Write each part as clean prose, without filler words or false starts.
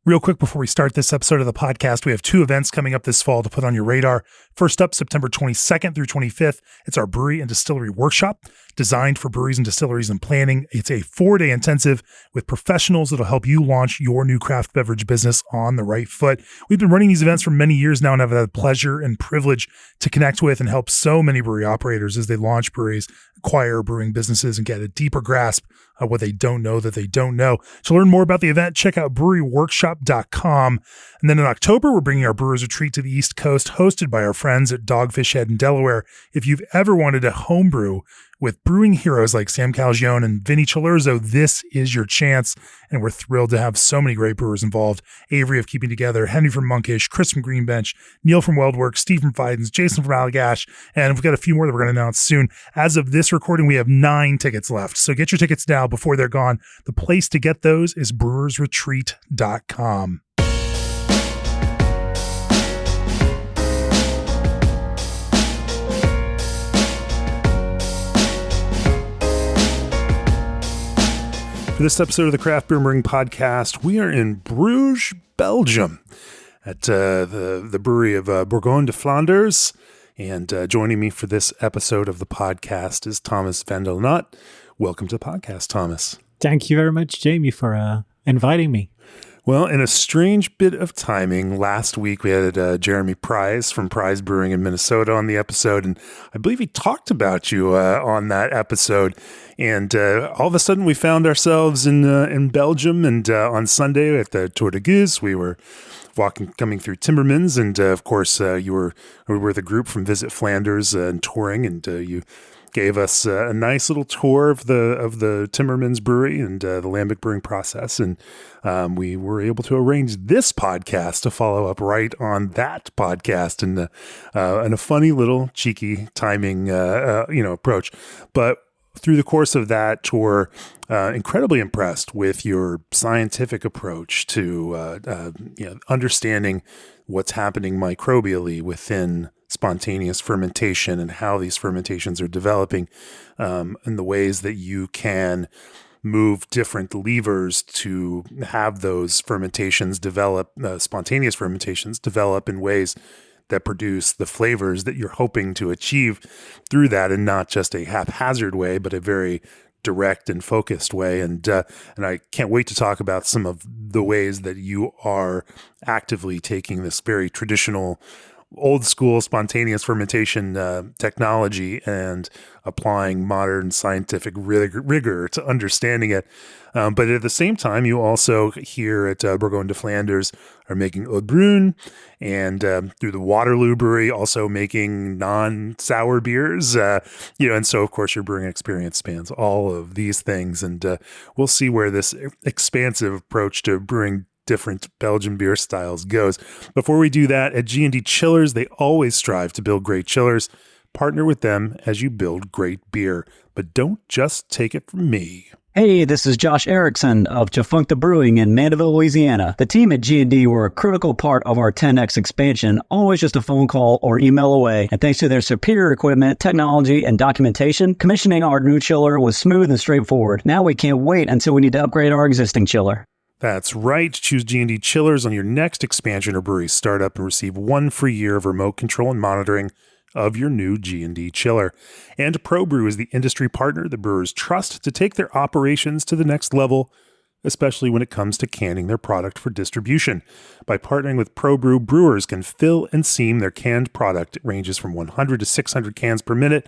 Real quick before we start this episode of the podcast, we have 2 events coming up this fall to put on your radar. First up, September 22nd through 25th, it's our Brewery and Distillery Workshop, designed for breweries and distilleries and planning. It's a 4-day intensive with professionals that'll help you launch your new craft beverage business on the right foot. We've been running these events for many years now and have had the pleasure and privilege to connect with and help so many brewery operators as they launch breweries, acquire brewing businesses, and get a deeper grasp of what they don't know that they don't know. To learn more about the event, check out breweryworkshop.com. And then in October, we're bringing our Brewers Retreat to the East Coast, hosted by our friends at Dogfish Head in Delaware. If you've ever wanted to homebrew with brewing heroes like Sam Calgione and Vinny Cilurzo, this is your chance. And we're thrilled to have so many great brewers involved. Avery of Keeping Together, Henry from Monkish, Chris from Greenbench, Neil from Weldworks, Steve from Fidens, Jason from Allagash, and we've got a few more that we're going to announce soon. As of this recording, we have 9 tickets left. So get your tickets now before they're gone. The place to get those is brewersretreat.com. For this episode of the Craft Beer Brewing Podcast, we are in Bruges, Belgium, at the brewery of Bourgogne de Flanders. And joining me for this episode of the podcast is Thomas Vandelanotte. Welcome to the podcast, Thomas. Thank you very much, Jamie, for inviting me. Well, in a strange bit of timing, last week we had Jeremy Price from Price Brewing in Minnesota on the episode, and I believe he talked about you on that episode. And all of a sudden, we found ourselves in Belgium, and on Sunday at the Tour de Gueuze, we were coming through Timmermans, and of course, we were the group from Visit Flanders and touring, and you gave us a nice little tour of the Timmermans brewery and the Lambic brewing process. And we were able to arrange this podcast to follow up right on that podcast and a funny little cheeky timing, approach. But through the course of that tour, incredibly impressed with your scientific approach to understanding what's happening microbially within spontaneous fermentation and how these fermentations are developing, and the ways that you can move different levers to have those fermentations develop, spontaneous fermentations develop in ways that produce the flavors that you're hoping to achieve through that, and not just a haphazard way, but a very direct and focused way. And I can't wait to talk about some of the ways that you are actively taking this very traditional, old school spontaneous fermentation technology and applying modern scientific rigor to understanding it. But at the same time, you also here at Bourgogne de Flanders are making oude, and through the Waterloo Brewery also making non-sour beers. And so of course your brewing experience spans all of these things, and we'll see where this expansive approach to brewing different Belgian beer styles goes. Before we do that, at G&D Chillers, they always strive to build great chillers. Partner with them as you build great beer, but don't just take it from me. Hey, this is Josh Erickson of Jafuncta Brewing in Mandeville, Louisiana. The team at G&D were a critical part of our 10X expansion, always just a phone call or email away. And thanks to their superior equipment, technology, and documentation, commissioning our new chiller was smooth and straightforward. Now we can't wait until we need to upgrade our existing chiller. That's right. Choose G&D Chillers on your next expansion or brewery startup and receive 1 free year of remote control and monitoring of your new G&D chiller. And ProBrew is the industry partner that brewers trust to take their operations to the next level, especially when it comes to canning their product for distribution. By partnering with ProBrew, brewers can fill and seam their canned product. It ranges from 100 to 600 cans per minute.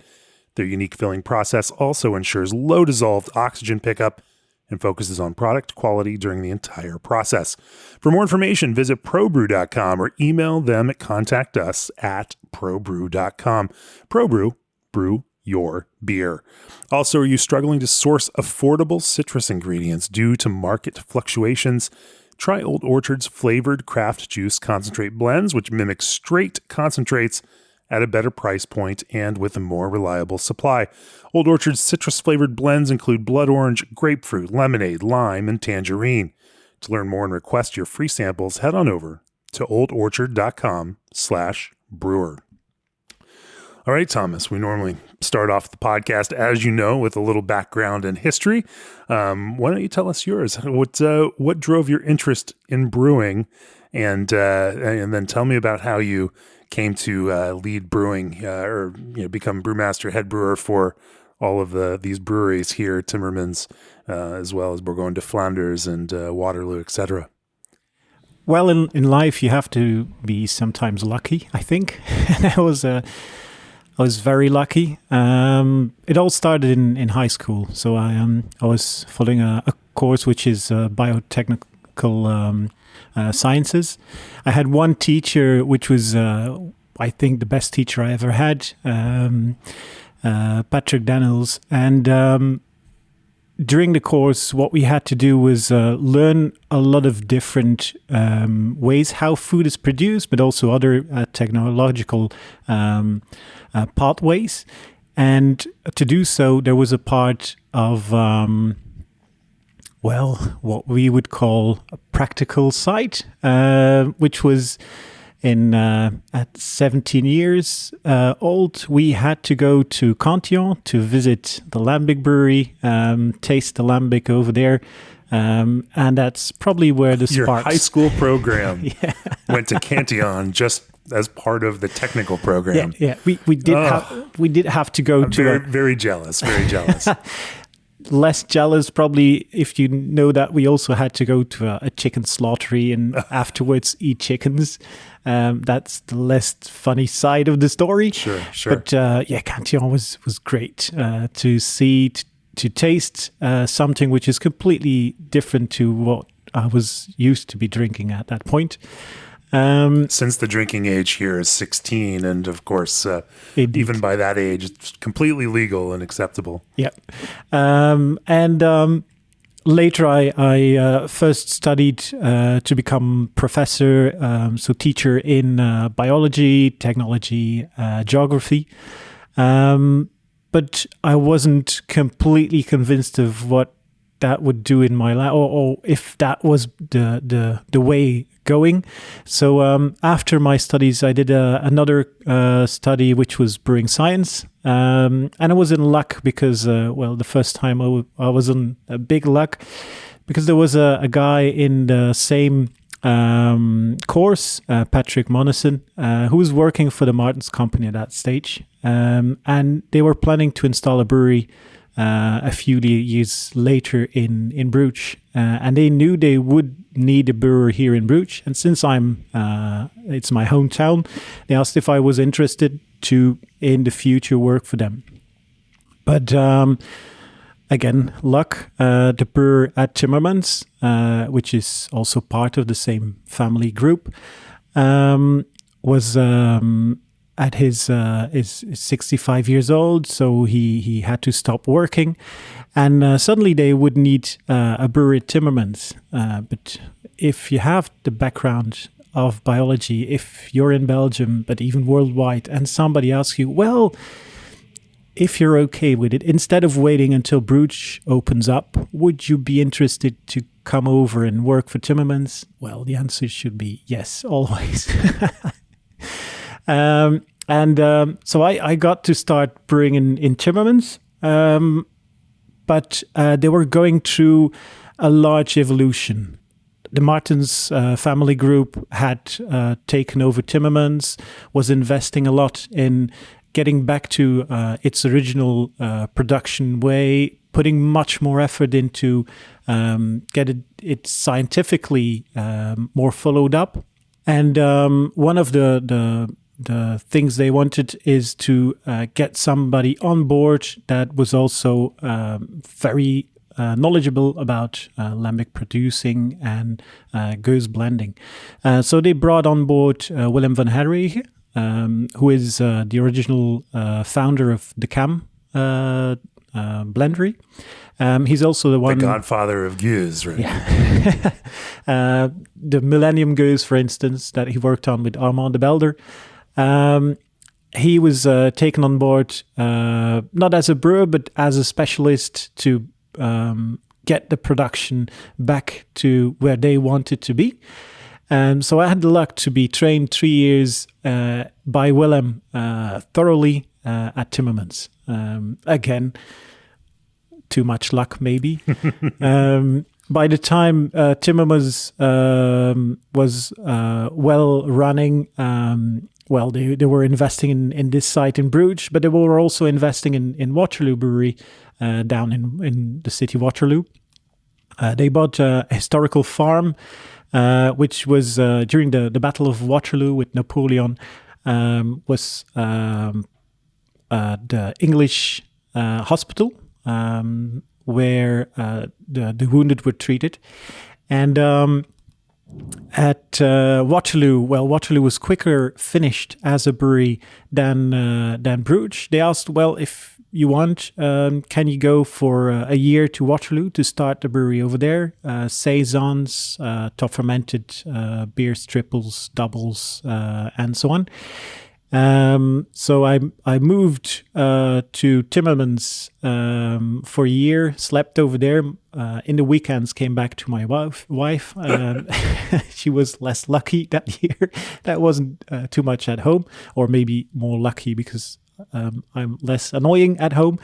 Their unique filling process also ensures low dissolved oxygen pickup and focuses on product quality during the entire process. For more information, visit probrew.com or email them at contactus@probrew.com. ProBrew, brew your beer. Also, are you struggling to source affordable citrus ingredients due to market fluctuations? Try Old Orchard's flavored craft juice concentrate blends, which mimic straight concentrates at a better price point and with a more reliable supply. Old Orchard's citrus-flavored blends include blood orange, grapefruit, lemonade, lime, and tangerine. To learn more and request your free samples, head on over to oldorchard.com/brewer. All right, Thomas, we normally start off the podcast, as you know, with a little background and history. Why don't you tell us yours? What drove your interest in brewing? And then tell me about how you came to lead brewing or become brewmaster, head brewer for all of these breweries here, Timmermans, as well as Bourgogne de Flanders and Waterloo, etc. Well, in life, you have to be sometimes lucky, I think. I was very lucky. It all started in high school. So I was following a course which is biotechnical sciences. I had one teacher, which was, I think, the best teacher I ever had, Patrick Daniels. And during the course, what we had to do was learn a lot of different ways how food is produced, but also other technological pathways. And to do so, there was a part of, what we would call a practical side, which was at 17 years old, we had to go to Cantillon to visit the Lambic brewery, taste the Lambic over there. And that's probably where the Your sparks... high school program went to Cantillon just as part of the technical program. Yeah. We did have to go I'm to very jealous, very jealous. Less jealous probably if you know that we also had to go to a chicken slaughtery and afterwards eat chickens. That's the less funny side of the story. Sure. But Cantillon was great to see, to taste something which is completely different to what I was used to be drinking at that point. Since the drinking age here is 16, and of course, even by that age, it's completely legal and acceptable. Yep. Later, I first studied to become professor, so teacher in biology, technology, geography. But I wasn't completely convinced of what that would do in my life, or if that was the way going. So after my studies, I did another study, which was brewing science. And I was in luck because, the first time I was in a big luck because there was a guy in the same course, Patrick Monison, who was working for the Martins Company at that stage. And they were planning to install a brewery a few years later in Bruges. And they knew they would need a brewer here in Bruges. And since it's my hometown, they asked if I was interested to, in the future, work for them. But again, luck, the brewer at Timmermans, which is also part of the same family group, was at his 65 years old, so he had to stop working, and suddenly they would need a brewery at Timmermans. But if you have the background of biology, if you're in Belgium, but even worldwide, and somebody asks you, well, if you're okay with it, instead of waiting until Bruges opens up, would you be interested to come over and work for Timmermans? Well, the answer should be yes, always. So I got to start brewing in Timmermans, but they were going through a large evolution. The Martins family group had taken over Timmermans, was investing a lot in getting back to its original production way, putting much more effort into get it scientifically more followed up. And one of the things they wanted is to get somebody on board that was also very knowledgeable about lambic producing and gueuze blending. So they brought on board Willem van Herwegen, who is the original founder of the Cam blendery. He's also the godfather of gueuze, right? Yeah. The Millennium Gueuze, for instance, that he worked on with Armand de Belder. He was taken on board not as a brewer, but as a specialist to get the production back to where they wanted to be. So I had the luck to be trained 3 years by Willem thoroughly at Timmermans. Again, too much luck, maybe. By the time Timmermans was well running, they were investing in this site in Bruges, but they were also investing in Waterloo Brewery down in the city Waterloo. They bought a historical farm, which was during the Battle of Waterloo with Napoleon, was the English hospital where the wounded were treated. And at Waterloo, Waterloo was quicker finished as a brewery than Bruges. They asked, well, if you want, can you go for a year to Waterloo to start the brewery over there? Saisons, top fermented beers, triples, doubles, and so on. So I moved to Timmermans for a year, slept over there. In the weekends, came back to my wife. She was less lucky that year. That wasn't too much at home, or maybe more lucky because I'm less annoying at home.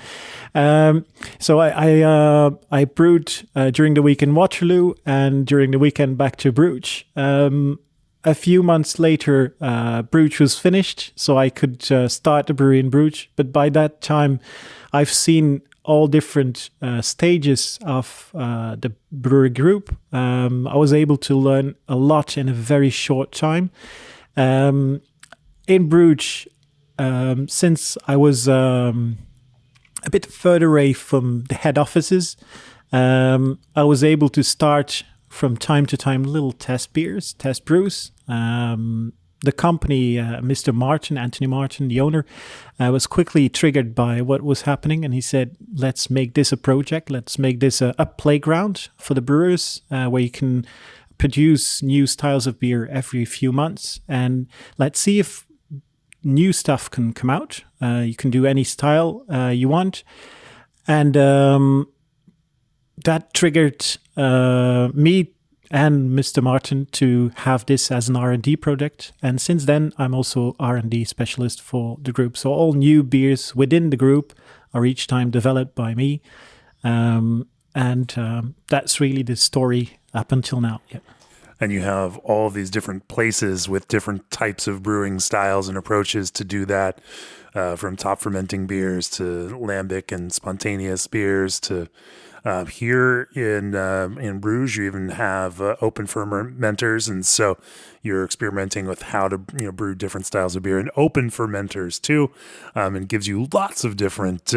So I brewed during the week in Waterloo, and during the weekend back to Bruges. A few months later, Bruges was finished, so I could start the brewery in Bruges. But by that time, I've seen all different stages of the brewery group. I was able to learn a lot in a very short time. In Bruges, since I was a bit further away from the head offices, I was able to start from time to time little test beers, test brews. The company, Mr. Martin, Anthony Martin, the owner, was quickly triggered by what was happening, and he said, let's make this a project. Let's make this a playground for the brewers where you can produce new styles of beer every few months, and let's see if new stuff can come out. You can do any style you want. And that triggered me and Mr. Martin to have this as an R&D project. And since then, I'm also R&D specialist for the group. So all new beers within the group are each time developed by me. And that's really the story up until now. Yeah. And you have all these different places with different types of brewing styles and approaches to do that, from top fermenting beers to lambic and spontaneous beers to here in Bruges, you even have open fermenters, and so you're experimenting with how to brew different styles of beer and open fermenters too, and gives you lots of different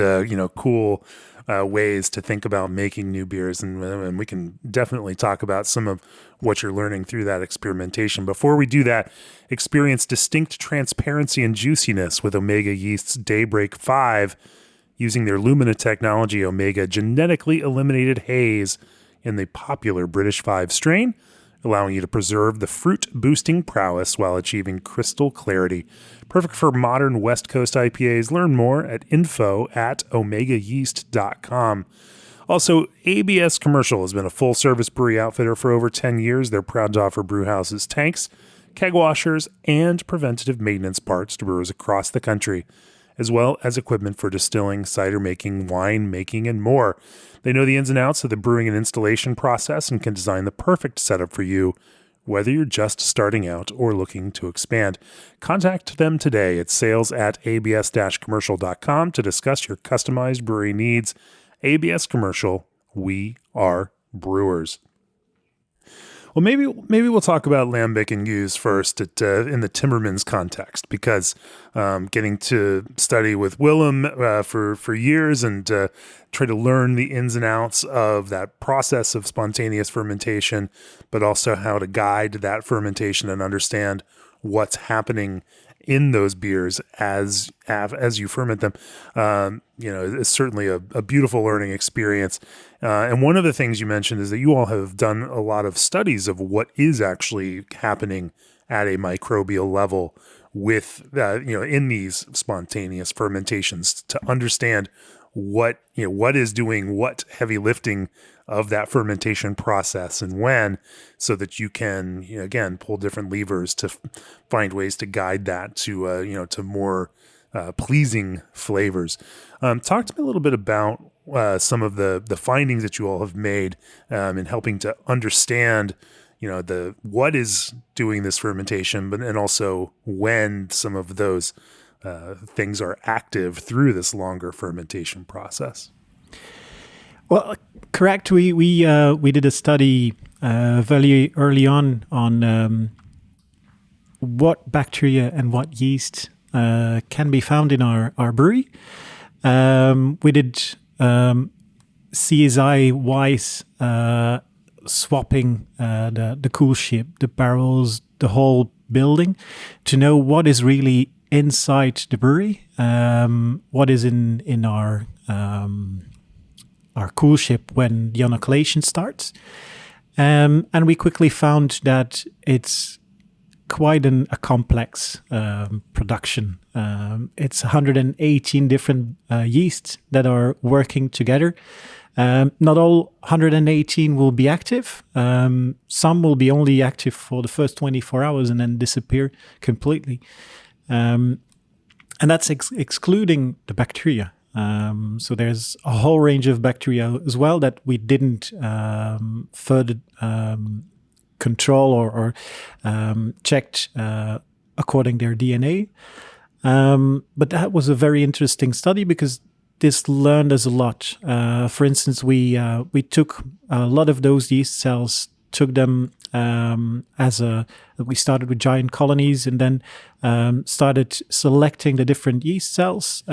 cool ways to think about making new beers, and we can definitely talk about some of what you're learning through that experimentation. Before we do that, experience distinct transparency and juiciness with Omega Yeast's Daybreak 5. Using their Lumina technology, Omega genetically eliminated haze in the popular British 5 strain, allowing you to preserve the fruit-boosting prowess while achieving crystal clarity. Perfect for modern West Coast IPAs. Learn more at info@omegayeast.com. Also, ABS Commercial has been a full-service brewery outfitter for over 10 years. They're proud to offer brewhouses tanks, keg washers, and preventative maintenance parts to brewers across the country, as well as equipment for distilling, cider making, wine making, and more. They know the ins and outs of the brewing and installation process and can design the perfect setup for you, whether you're just starting out or looking to expand. Contact them today at sales@abs-commercial.com to discuss your customized brewery needs. ABS Commercial, we are brewers. Well, maybe we'll talk about lambic and gueuze first in the Timmermans context, because getting to study with Willem for years and try to learn the ins and outs of that process of spontaneous fermentation, but also how to guide that fermentation and understand what's happening in those beers as you ferment them, is certainly a beautiful learning experience. And one of the things you mentioned is that you all have done a lot of studies of what is actually happening at a microbial level with, in these spontaneous fermentations to understand what is doing what heavy lifting of that fermentation process and when, so that you can, again, pull different levers to find ways to guide that to more pleasing flavors. Talk to me a little bit about some of the findings that you all have made in helping to understand, the what is doing this fermentation, but and also when some of those things are active through this longer fermentation process. Well, correct. We did a study very early on what bacteria and what yeast can be found in our brewery. We did CSI-wise swapping the cool ship, the barrels, the whole building to know what is really inside the brewery, what is in our cool ship when the inoculation starts. And we quickly found that it's quite a complex production. It's 118 different yeasts that are working together. Not all 118 will be active. Some will be only active for the first 24 hours and then disappear completely. And that's excluding the bacteria. So there's a whole range of bacteria as well that we didn't further control or checked according their DNA. But that was a very interesting study because this learned us a lot. For instance, we took a lot of those yeast cells, took them we started with giant colonies and then started selecting the different yeast cells,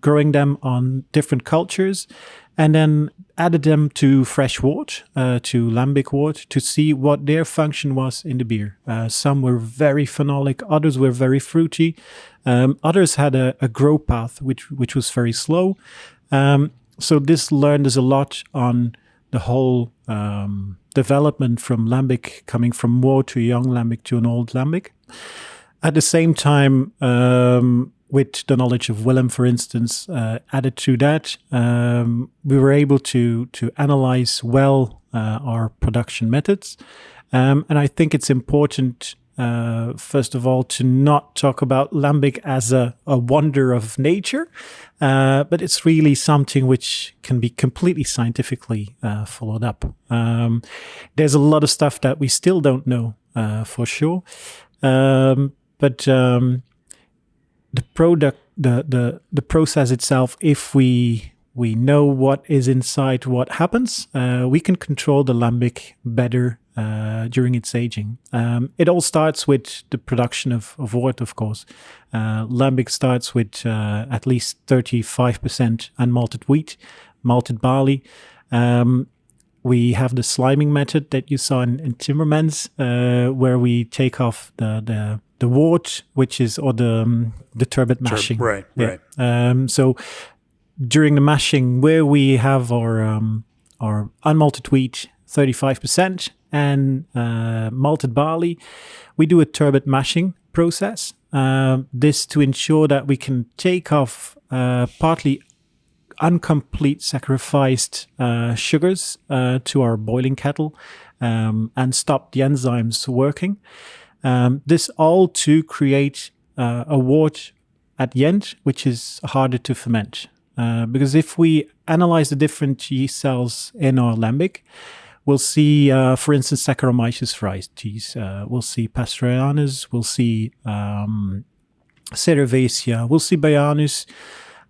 growing them on different cultures, and then added them to fresh wort, to Lambic wort, to see what their function was in the beer. Some were very phenolic, others were very fruity, others had a grow path which was very slow. So this learned us a lot on the whole development from Lambic, coming from wort to a young Lambic to an old Lambic. At the same time, with the knowledge of Willem, for instance, added to that, we were able to analyze well our production methods. And I think it's important, first of all, to not talk about Lambic as a wonder of nature, but it's really something which can be completely scientifically followed up. There's a lot of stuff that we still don't know for sure, but the product, the process itself, if we know what is inside, what happens, we can control the Lambic better during its aging. It all starts with the production of wort, of course. Lambic starts with at least 35% unmalted wheat, malted barley. We have the sliming method that you saw in Timmermans, where we take off the wort, which is, or the turbot mashing. Right. So during the mashing, where we have our unmalted wheat, 35%, and malted barley, we do a turbot mashing process. This to ensure that we can take off partly incomplete sacrificed sugars to our boiling kettle and stop the enzymes working. This all to create a wort at the end, which is harder to ferment. Because if we analyze the different yeast cells in our Lambic, we'll see, for instance, Saccharomyces varieties. We'll see Pasteurianus. We'll see Cerevisia. We'll see Baianus.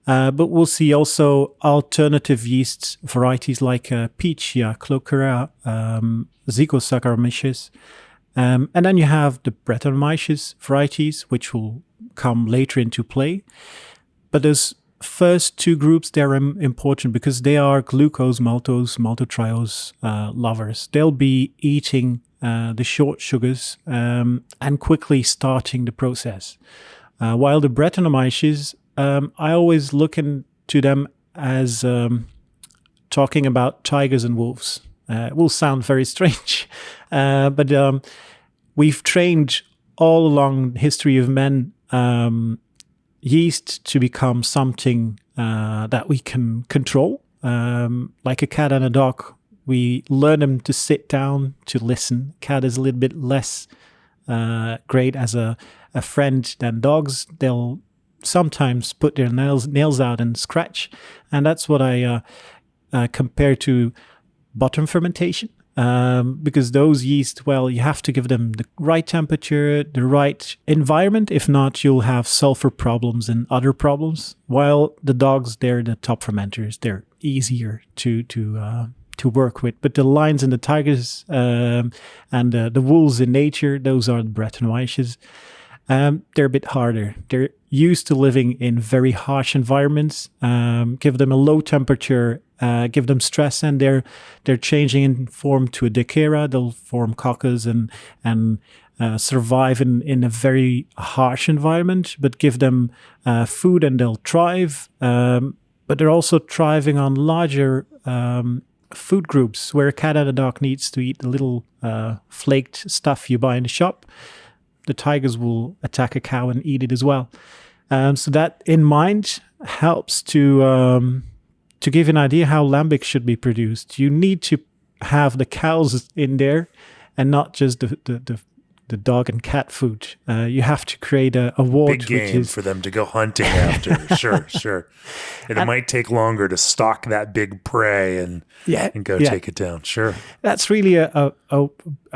But we'll see also alternative yeast varieties like Pichia, Clocara, Zygosaccharomyces. And then you have the Brettanomyces varieties, which will come later into play. But those first two groups, they're important because they are glucose, maltose, maltotriose lovers. They'll be eating the short sugars and quickly starting the process. While the Brettanomyces, I always look into them as talking about tigers and wolves. It will sound very strange, but we've trained all along the history of men yeast to become something that we can control. Like a cat and a dog, we learn them to sit down, to listen. Cat is a little bit less great as a friend than dogs. They'll sometimes put their nails out and scratch. And that's what I compare to bottom fermentation. Because those yeast, well, you have to give them the right temperature, the right environment. If not, you'll have sulfur problems and other problems. While the dogs, they're the top fermenters. They're easier to work with. But the lions and the tigers and the wolves in nature, those are the Brettanomyces. They're a bit harder. They're used to living in very harsh environments. Give them a low temperature, give them stress, and they're changing in form to a Dechera. They'll form coccus and survive in a very harsh environment. But give them food and they'll thrive. But they're also thriving on larger food groups, where a cat and a dog needs to eat the little flaked stuff you buy in the shop. The tigers will attack a cow and eat it as well. So that in mind helps to give an idea how lambic should be produced. You need to have the cows in there and not just the dog and cat food. You have to create a ward. Big game for them to go hunting after. Sure. And it might take longer to stalk that big prey and go take it down. Sure. That's really a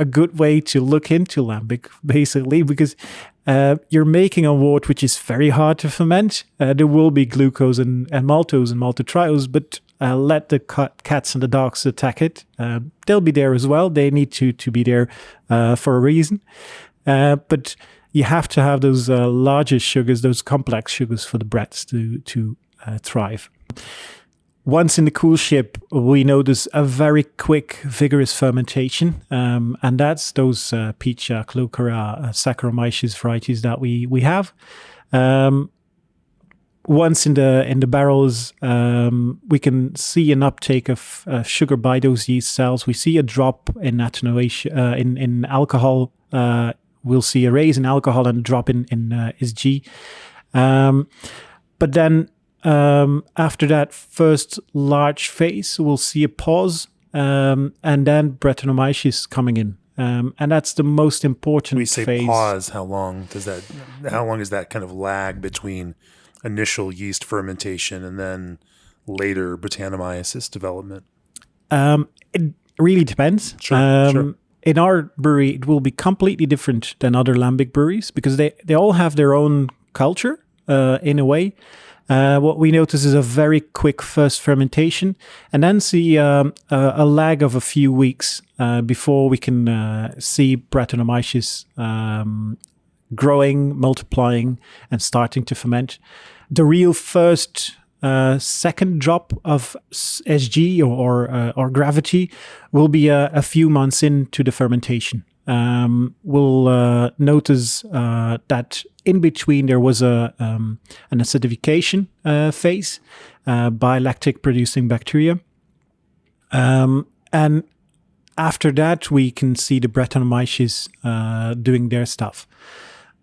good way to look into lambic, basically, because you're making a wort which is very hard to ferment. There will be glucose and maltose and maltotriose, but let the cats and the dogs attack it. They'll be there as well. They need to be there for a reason. But you have to have those larger sugars, those complex sugars for the breads to thrive. Once in the cool ship, we notice a very quick, vigorous fermentation, and that's those Picha, Clocara, Saccharomyces varieties that we have. Once in the barrels, we can see an uptake of sugar by those yeast cells. We see a drop in attenuation in alcohol. We'll see a raise in alcohol and a drop in SG. But then after that first large phase, we'll see a pause, and then Brettanomyces coming in. And that's the most important phase. We say pause. How long is that kind of lag between initial yeast fermentation and then later Brettanomyces development? It really depends. Sure. In our brewery, it will be completely different than other lambic breweries because they all have their own culture in a way. What we notice is a very quick first fermentation and then see a lag of a few weeks before we can see Brettanomyces growing, multiplying, and starting to ferment. The real first second drop of SG or gravity will be a few months into the fermentation. We'll notice that in between there was an acidification phase by lactic producing bacteria. And after that, we can see the Brettanomyces doing their stuff.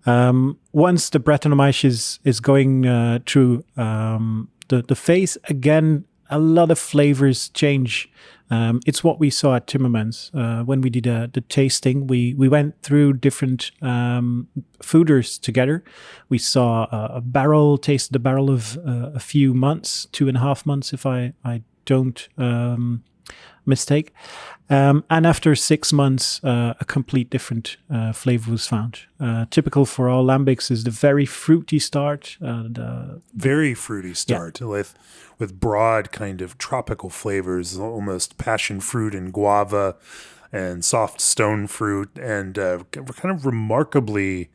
Once the Brettanomyces is going through the phase, again, a lot of flavors change. It's what we saw at Timmermans when we did the tasting. We went through different foeders together. We saw tasted a barrel of a few months, 2.5 months, if I don't mistake. And after 6 months, a complete different flavor was found. Typical for all lambics is the very fruity start. Very fruity start with broad kind of tropical flavors, almost passion fruit and guava and soft stone fruit, and kind of remarkably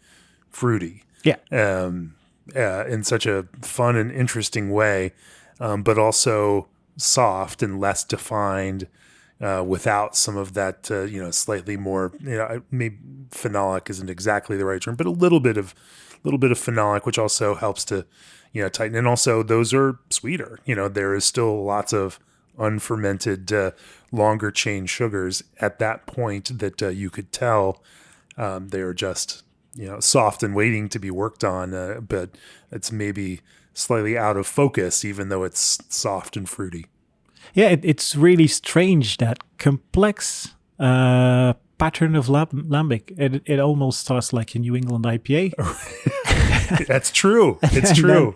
fruity. Yeah. In such a fun and interesting way, but also soft and less defined. Without some of that, slightly more, maybe phenolic isn't exactly the right term, but a little bit of phenolic, which also helps to, tighten. And also those are sweeter. There is still lots of unfermented, longer chain sugars at that point that you could tell they are just, soft and waiting to be worked on. But it's maybe slightly out of focus, even though it's soft and fruity. Yeah, it's really strange that complex pattern of Lambic. It almost starts like a New England IPA. That's true. It's true.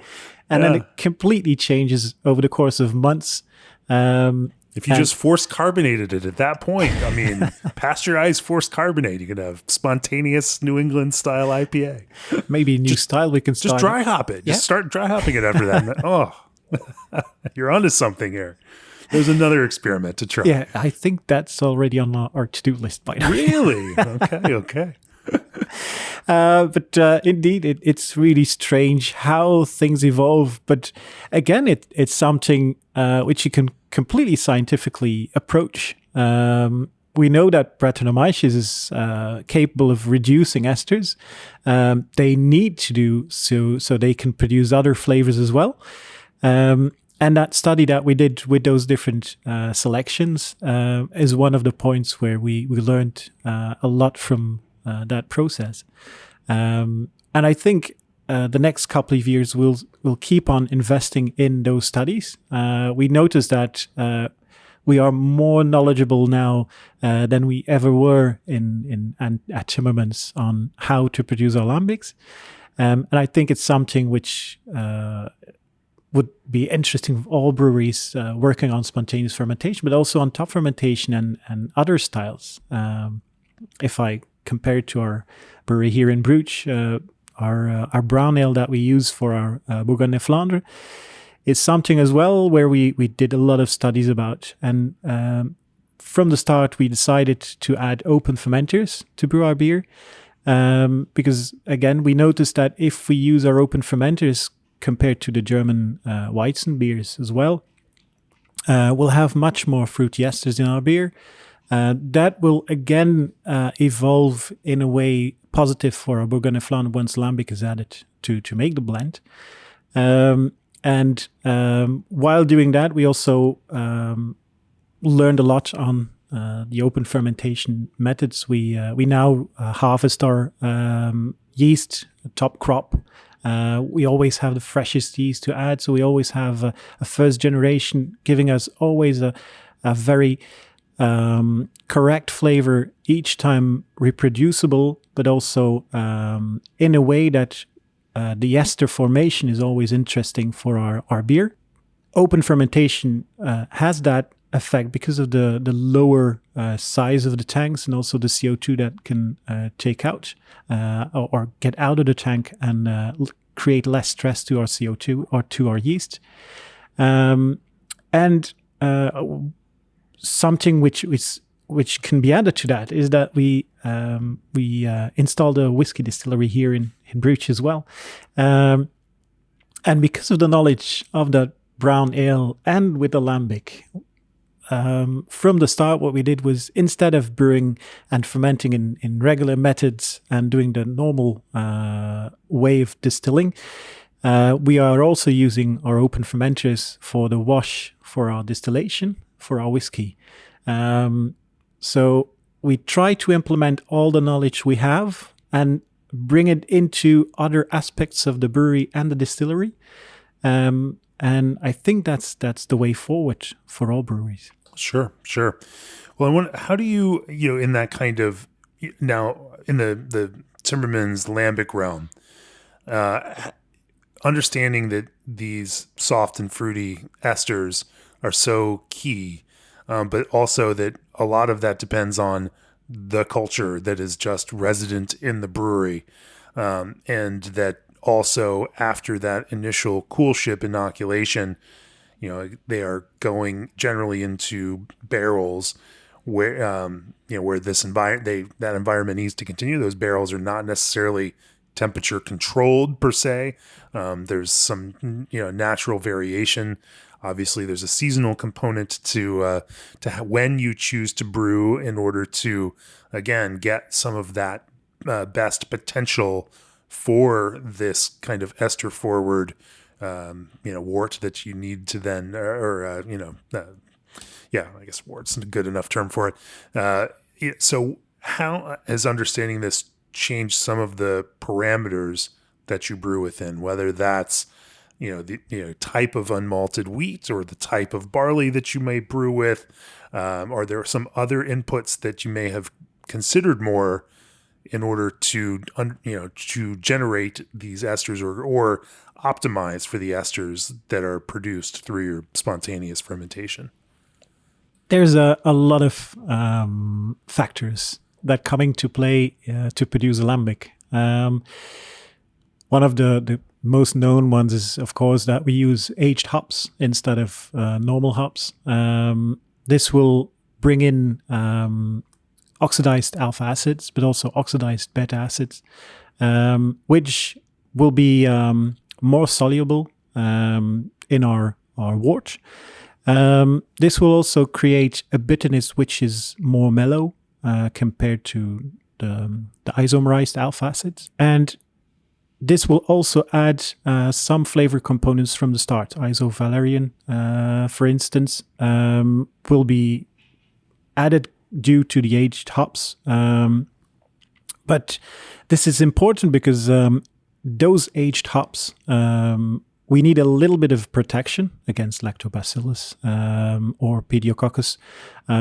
Then it completely changes over the course of months. If you just force carbonated it at that point, I mean, pasteurized forced carbonate, you could have spontaneous New England style IPA. Maybe a new style we can start. Just dry hop it. Just start dry hopping it after that. Oh, you're onto something here. There's another experiment to try. Yeah, I think that's already on our to-do list by now. Really? Okay. But indeed, it's really strange how things evolve. But again, it's something which you can completely scientifically approach. We know that Brettanomyces is capable of reducing esters. They need to do so they can produce other flavors as well. And that study that we did with those different selections is one of the points where we learned a lot from that process. And I think the next couple of years we'll keep on investing in those studies. We noticed that we are more knowledgeable now than we ever were at Timmermans on how to produce our lambics. And I think it's something which would be interesting for all breweries working on spontaneous fermentation, but also on top fermentation and other styles. If I compare it to our brewery here in Bruges, our brown ale that we use for our Bourgogne Flandre is something as well where we did a lot of studies about. And from the start, we decided to add open fermenters to brew our beer because, again, we noticed that if we use our open fermenters compared to the German Weizen beers as well, we'll have much more fruity esters in our beer. That will again evolve in a way positive for our Bourgogne Flandre once lambic is added to make the blend. And while doing that, we also learned a lot on the open fermentation methods. We now harvest our yeast top crop. We always have the freshest yeast to add, so we always have a first generation giving us always a very correct flavor each time, reproducible, but also in a way that the ester formation is always interesting for our beer. Open fermentation has that effect because of the lower size of the tanks and also the CO2 that can take out or get out of the tank and create less stress to our CO2 or to our yeast. And something which can be added to that is that we installed a whiskey distillery here in Bruges as well. And because of the knowledge of that brown ale and with the lambic, from the start, what we did was instead of brewing and fermenting in regular methods and doing the normal way of distilling, we are also using our open fermenters for the wash for our distillation for our whiskey. So we try to implement all the knowledge we have and bring it into other aspects of the brewery and the distillery. And I think that's the way forward for all breweries. Sure. Well, I wonder, how do you in that kind of, now in the Timmermans lambic realm, understanding that these soft and fruity esters are so key, but also that a lot of that depends on the culture that is just resident in the brewery, and that also after that initial coolship inoculation, they are going generally into barrels where where that environment needs to continue. Those barrels are not necessarily temperature controlled per se. There's some natural variation. Obviously, there's a seasonal component to when you choose to brew in order to, again, get some of that best potential for this kind of ester forward, wort that you need to then, I guess wort's a good enough term for it. So how has understanding this changed some of the parameters that you brew within, whether that's the type of unmalted wheat or the type of barley that you may brew with? Are there some other inputs that you may have considered more in order to to generate these esters or optimize for the esters that are produced through your spontaneous fermentation? There's a lot of factors that come into play to produce a lambic. One of the most known ones is, of course, that we use aged hops instead of normal hops. This will bring in oxidized alpha acids, but also oxidized beta acids, which will be more soluble in our wort. This will also create a bitterness which is more mellow compared to the isomerized alpha acids. And this will also add some flavor components from the start. Isovalerian, for instance, will be added due to the aged hops. But this is important because those aged hops, we need a little bit of protection against lactobacillus or pediococcus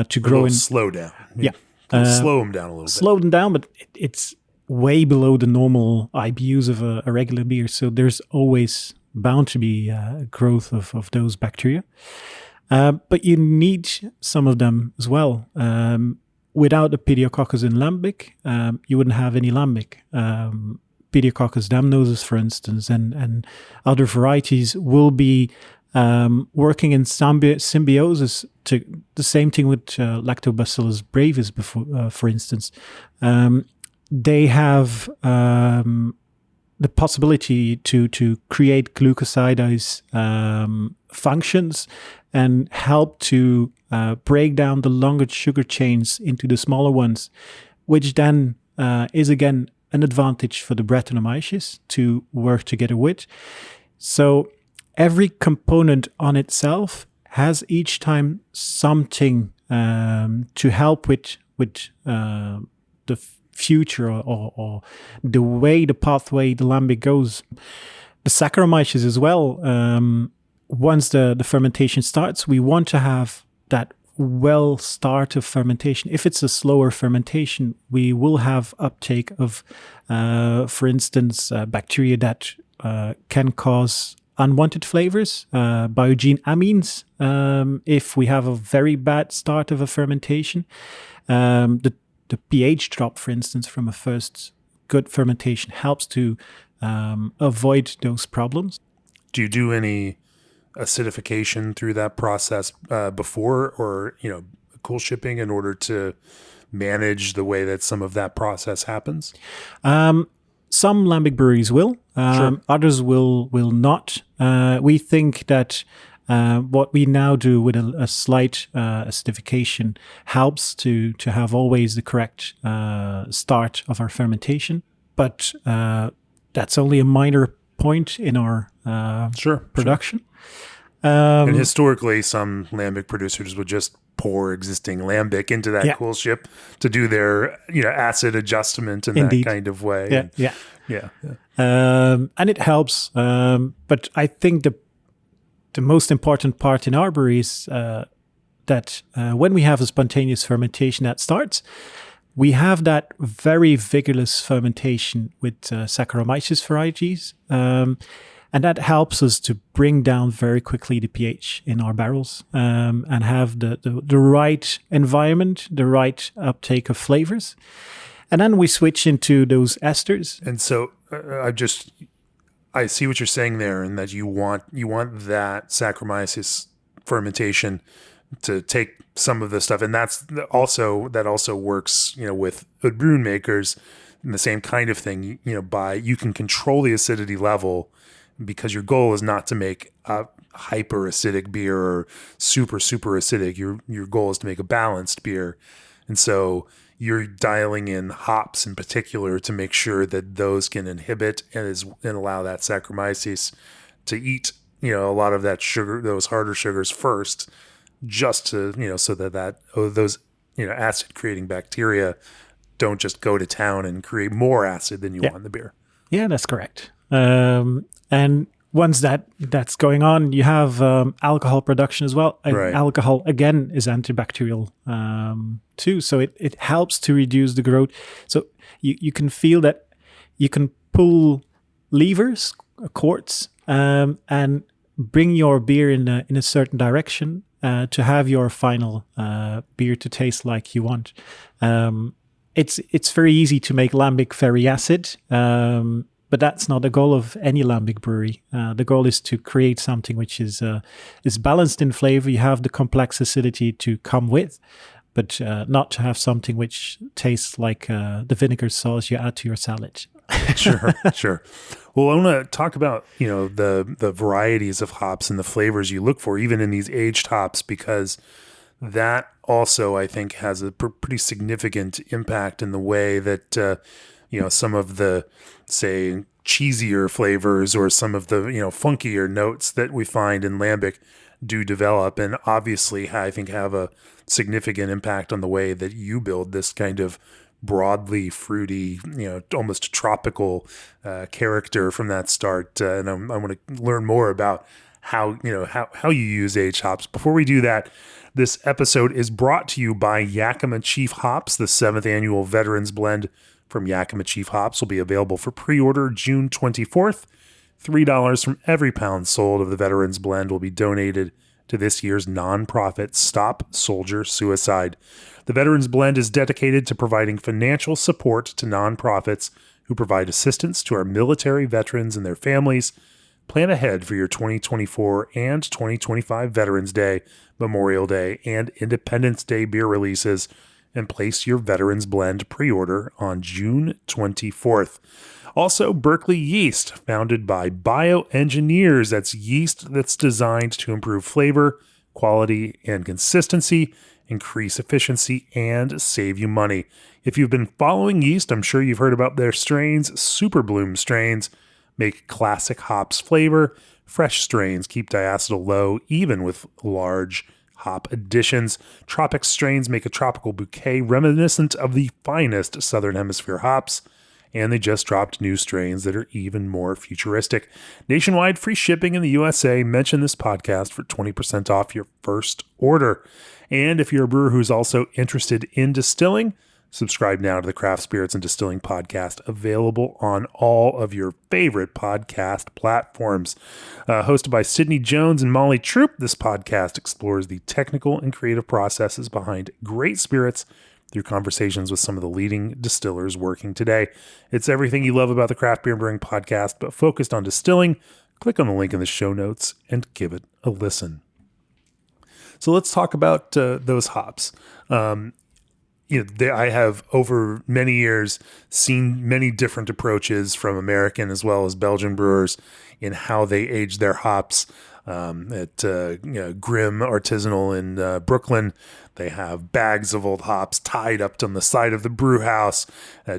to grow in. Slow down. Yeah. Slow them down a little bit. Slow them down, but it's way below the normal IBUs of a regular beer. So there's always bound to be growth of those bacteria. But you need some of them as well. Without the pediococcus in lambic, you wouldn't have any lambic. Pediococcus damnosus, for instance, and other varieties will be working in symbiosis to the same thing with Lactobacillus brevis, for instance. They have the possibility to create glucosidase functions and help to break down the longer sugar chains into the smaller ones, which then is again an advantage for the Brettanomyces to work together with. So every component on itself has each time something to help with the future or the way, the pathway the lambic goes. The Saccharomyces as well. Once the fermentation starts, we want to have that well start of fermentation. If it's a slower fermentation, we will have uptake of, for instance, bacteria that can cause unwanted flavors, biogene amines. If we have a very bad start of a fermentation, the pH drop, for instance, from a first good fermentation helps to avoid those problems. Do you do any acidification through that process before, or cool shipping in order to manage the way that some of that process happens? Some lambic breweries will, Sure. Others will not. We think that what we now do with a slight acidification helps to have always the correct start of our fermentation, but that's only a minor point in our production. Sure. And historically, some lambic producers would just pour existing lambic into that cool ship to do their acid adjustment in that kind of way. Yeah. And it helps. But I think the most important part in our brewery is that when we have a spontaneous fermentation that starts, we have that very vigorous fermentation with Saccharomyces varieties. And that helps us to bring down very quickly the pH in our barrels and have the right environment, the right uptake of flavors. And then we switch into those esters. And so I see what you're saying there, and that you want that Saccharomyces fermentation to take some of the stuff, and that also works with brewing makers in the same kind of thing. You can control the acidity level, because your goal is not to make a hyper acidic beer or super acidic. Your goal is to make a balanced beer, and so you're dialing in hops in particular to make sure that those can inhibit and allow that Saccharomyces to eat a lot of that sugar, those harder sugars first, just to so that those acid creating bacteria don't just go to town and create more acid than you want in the beer. Yeah, that's correct. And once that's going on, you have alcohol production as well. Right. Alcohol, again, is antibacterial too. So it helps to reduce the growth. So you can feel that you can pull levers, quartz, and bring your beer in a certain direction to have your final beer to taste like you want. It's very easy to make lambic very acid, but that's not the goal of any lambic brewery. The goal is to create something which is balanced in flavor. You have the complex acidity to come with, but not to have something which tastes like the vinegar sauce you add to your salad. Sure. Well, I want to talk about, the varieties of hops and the flavors you look for, even in these aged hops, because that also, I think, has a pretty significant impact in the way that, some of the, say, cheesier flavors or some of the, funkier notes that we find in lambic do develop, and obviously, I think, have a significant impact on the way that you build this kind of broadly fruity, almost tropical character from that start. And I want to learn more about how you use aged hops. Before we do that, this episode is brought to you by Yakima Chief Hops. The 7th annual Veterans Blend from Yakima Chief Hops will be available for pre-order June 24th. $3 from every pound sold of the Veterans Blend will be donated to this year's nonprofit Stop Soldier Suicide. The Veterans Blend is dedicated to providing financial support to nonprofits who provide assistance to our military veterans and their families. Plan ahead for your 2024 and 2025 Veterans Day, Memorial Day, and Independence Day beer releases, and place your Veterans Blend pre-order on June 24th. Also, Berkeley Yeast, founded by bioengineers. That's yeast that's designed to improve flavor, quality, and consistency, increase efficiency, and save you money. If you've been following yeast, I'm sure you've heard about their strains. Super Bloom strains make classic hops flavor. Fresh strains keep diacetyl low, even with large hop additions. Tropic strains make a tropical bouquet reminiscent of the finest Southern Hemisphere hops. And they just dropped new strains that are even more futuristic. Nationwide free shipping in the USA. Mention this podcast for 20% off your first order. And if you're a brewer who's also interested in distilling, subscribe now to the Craft Spirits and Distilling podcast, available on all of your favorite podcast platforms. Hosted by Sydney Jones and Molly Troop, this podcast explores the technical and creative processes behind great spirits through conversations with some of the leading distillers working today. It's everything you love about the Craft Beer and Brewing podcast, but focused on distilling. Click on the link in the show notes and give it a listen. So let's talk about those hops. I have over many years seen many different approaches from American as well as Belgian brewers in how they age their hops. At Grimm Artisanal in Brooklyn, they have bags of old hops tied up on the side of the brew house.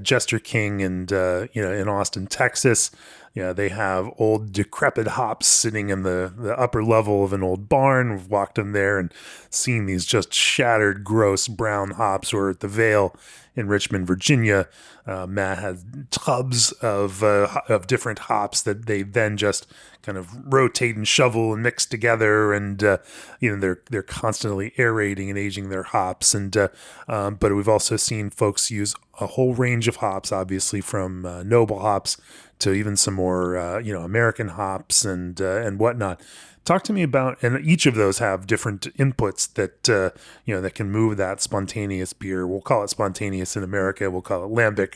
Jester King and in Austin, Texas, they have old decrepit hops sitting in the upper level of an old barn. We've walked in there and seen these just shattered, gross brown hops. Or at the Vale in Richmond, Virginia, Matt had tubs of different hops that they then just kind of rotate and shovel and mix together, and they're constantly aerating and aging their hops. And but we've also seen folks use a whole range of hops, obviously from noble hops to even some more American hops and whatnot. Talk to me about, and each of those have different inputs that that can move that spontaneous beer. We'll call it spontaneous in America. We'll call it lambic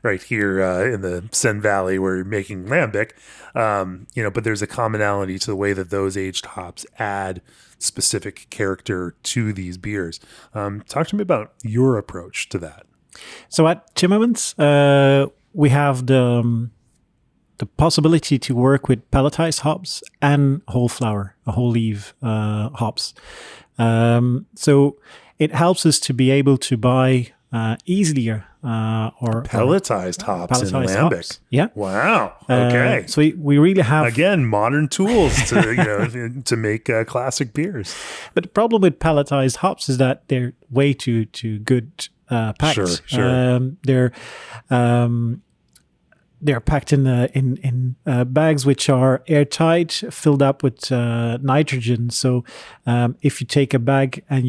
right here in the Sen Valley where you're making lambic. But there's a commonality to the way that those aged hops add specific character to these beers. Talk to me about your approach to that. So at Timmermans, we have the possibility to work with pelletized hops and whole flower, whole leaf hops. So it helps us to be able to buy easier or pelletized hops in Lambic. Hops. Yeah. Wow. Okay. So we really have, again, modern tools to to make classic beers. But the problem with pelletized hops is that they're way too good packed. Sure. they're packed in bags which are airtight, filled up with nitrogen. So if you take a bag and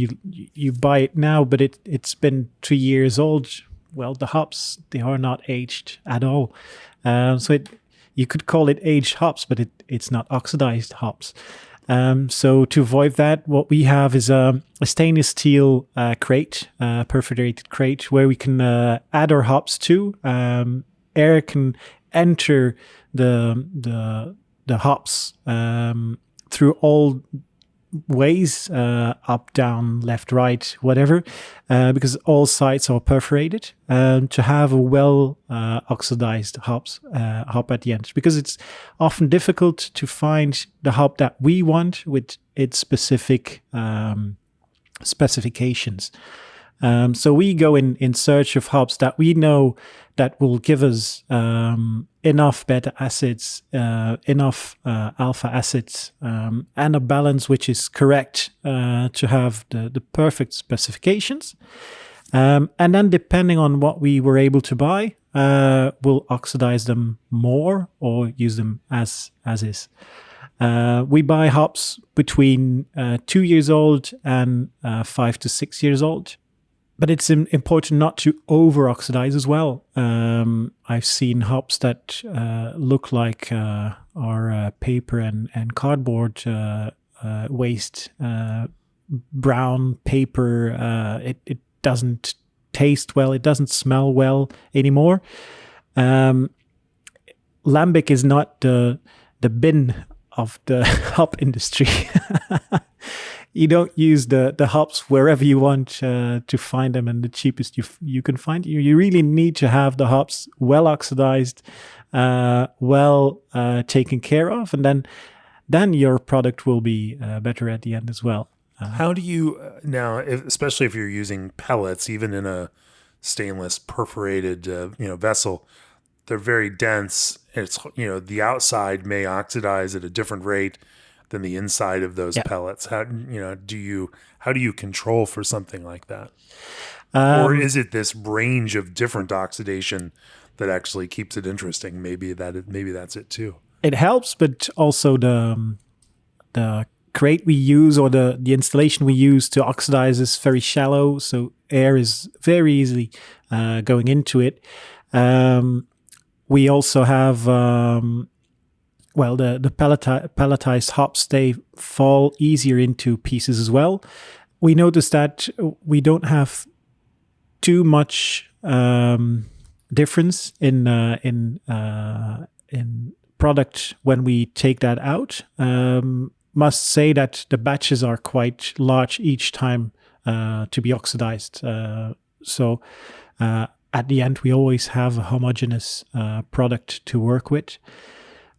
you buy it now, but it's been 3 years old, well, the hops, they are not aged at all. So you could call it aged hops, but it's not oxidized hops. So to avoid that, what we have is a stainless steel crate, perforated crate, where we can add our hops to. Air can enter the hops through all ways, up, down, left, right, whatever, because all sides are perforated, to have a well oxidized hop at the end, because it's often difficult to find the hop that we want with its specific specifications. So we go in search of hops that we know that will give us enough beta acids, enough alpha acids, and a balance which is correct to have the perfect specifications. And then depending on what we were able to buy, we'll oxidize them more or use them as is. We buy hops between 2 years old and 5 to 6 years old. But it's important not to over-oxidize as well. I've seen hops that look like our paper and cardboard waste, brown paper. It doesn't taste well. It doesn't smell well anymore. Lambic is not the bin of the hop industry. You don't use the hops wherever you want to find them, and the cheapest you can find. You really need to have the hops well oxidized, well taken care of, and then your product will be better at the end as well. How do you now, especially if you're using pellets, even in a stainless perforated vessel, they're very dense. It's the outside may oxidize at a different rate than the inside of those pellets. How do you control for something like that? Or is it this range of different oxidation that actually keeps it interesting? Maybe that's it too. It helps, but also the crate we use or the installation we use to oxidize is very shallow, so air is very easily going into it. We also have the pelletized hops, they fall easier into pieces as well. We noticed that we don't have too much difference in product when we take that out. Must say that the batches are quite large each time to be oxidized. So at the end, we always have a homogeneous product to work with.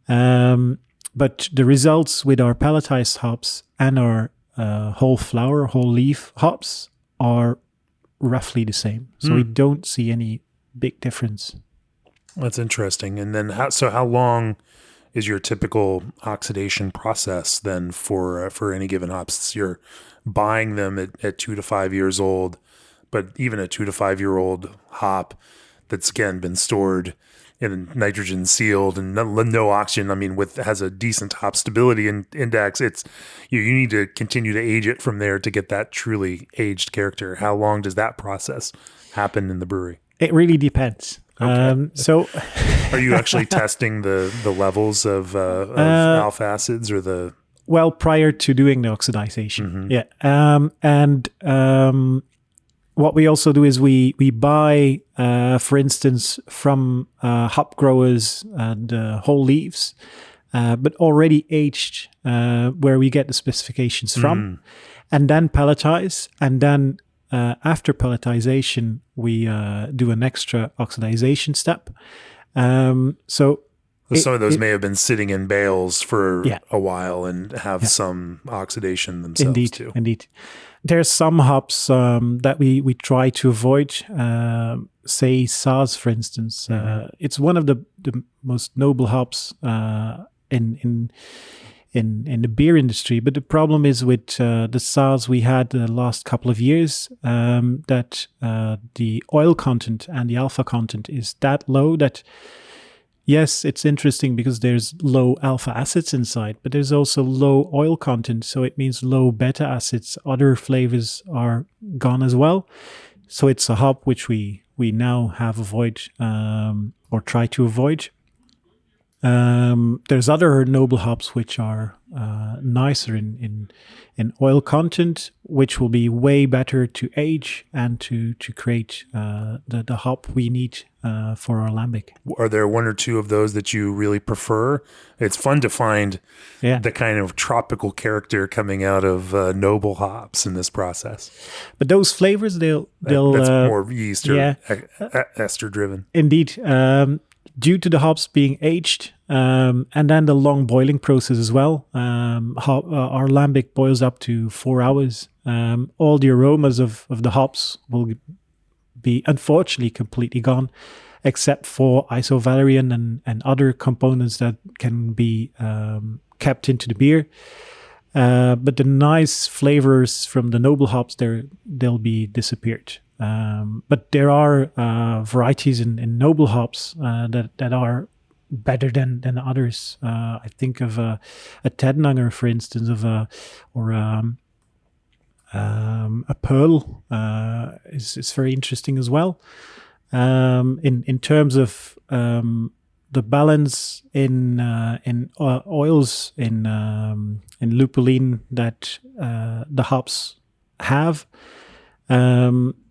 But the results with our pelletized hops and our whole flower, whole leaf hops are roughly the same. So we don't see any big difference. That's interesting. And then how long is your typical oxidation process then for any given hops? You're buying them at 2 to 5 years old, but even a 2 to 5 year old hop that's again been stored in nitrogen sealed and no oxygen. I mean, has a decent hop stability index. It's you need to continue to age it from there to get that truly aged character. How long does that process happen in the brewery? It really depends. Okay. So, are you actually testing the levels of alpha acids or the? Well, prior to doing the oxidization, yeah. What we also do is we buy, for instance, from hop growers and whole leaves, but already aged, where we get the specifications from, and then pelletize, and then after pelletization, we do an extra oxidization step. So some of those may have been sitting in bales for a while and have some oxidation themselves too. Indeed. There's some hops that we try to avoid, say Saaz, for instance. It's one of the most noble hops in the beer industry. But the problem is with the Saaz we had the last couple of years, that the oil content and the alpha content is that low that Yes, it's interesting because there's low alpha acids inside, but there's also low oil content. So it means low beta acids. Other flavors are gone as well. So it's a hop which we now have avoid or try to avoid. There's other noble hops which are nicer in oil content, which will be way better to age and to create the hop we need for our lambic. Are there one or two of those that you really prefer? It's fun to find the kind of tropical character coming out of noble hops in this process. But those flavors, they'll that's more yeast or ester driven. Indeed. Due to the hops being aged and then the long boiling process as well, our lambic boils up to 4 hours. All the aromas of the hops will be unfortunately completely gone, except for isovalerian and other components that can be kept into the beer. But the nice flavors from the noble hops, they'll be disappeared. But there are varieties in noble hops that are better than others. I think of a Teddnanger, for instance, or a Pearl is very interesting as well. In terms of the balance in oils in lupulin that the hops have.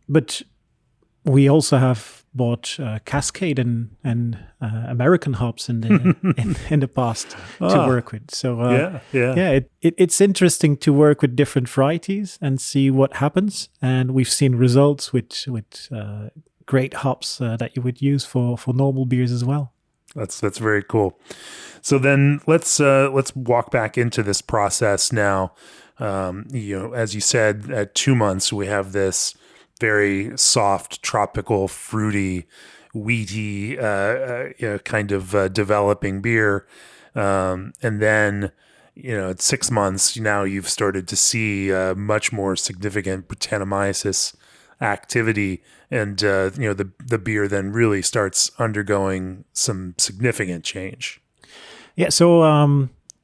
But we also have bought Cascade and American hops in the past to work with. So it's interesting to work with different varieties and see what happens. And we've seen results with great hops that you would use for normal beers as well. That's very cool. So then let's walk back into this process now. As you said, at 2 months we have this very soft, tropical, fruity, wheaty kind of developing beer. And then, at 6 months, now you've started to see much more significant Brettanomyces activity. And, the beer then really starts undergoing some significant change. Yeah, so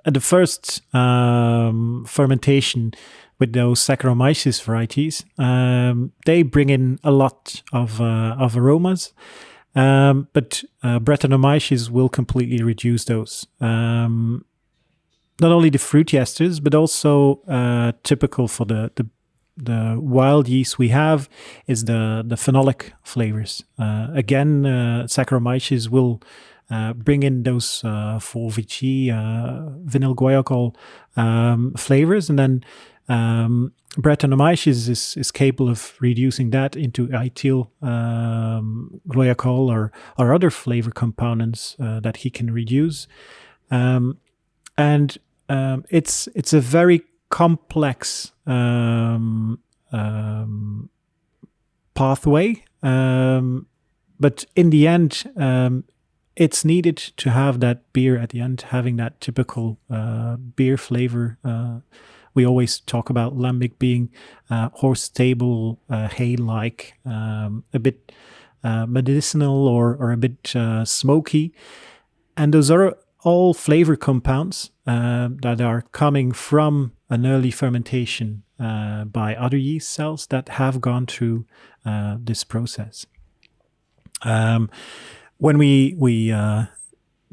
at the first fermentation, with those Saccharomyces varieties, they bring in a lot of aromas, but Brettanomyces will completely reduce those. Not only the fruit esters, but also typical for the wild yeast we have is the phenolic flavors. Again, Saccharomyces will bring in those 4VG, vinyl guaiacol flavors, and then Brettanomyces is capable of reducing that into ethyl guaiacol or other flavor components that he can reduce. And it's a very complex pathway, but in the end, it's needed to have that beer at the end, having that typical beer flavor. We always talk about lambic being horse stable, hay-like, a bit medicinal or a bit smoky. And those are all flavor compounds that are coming from an early fermentation by other yeast cells that have gone through this process. When we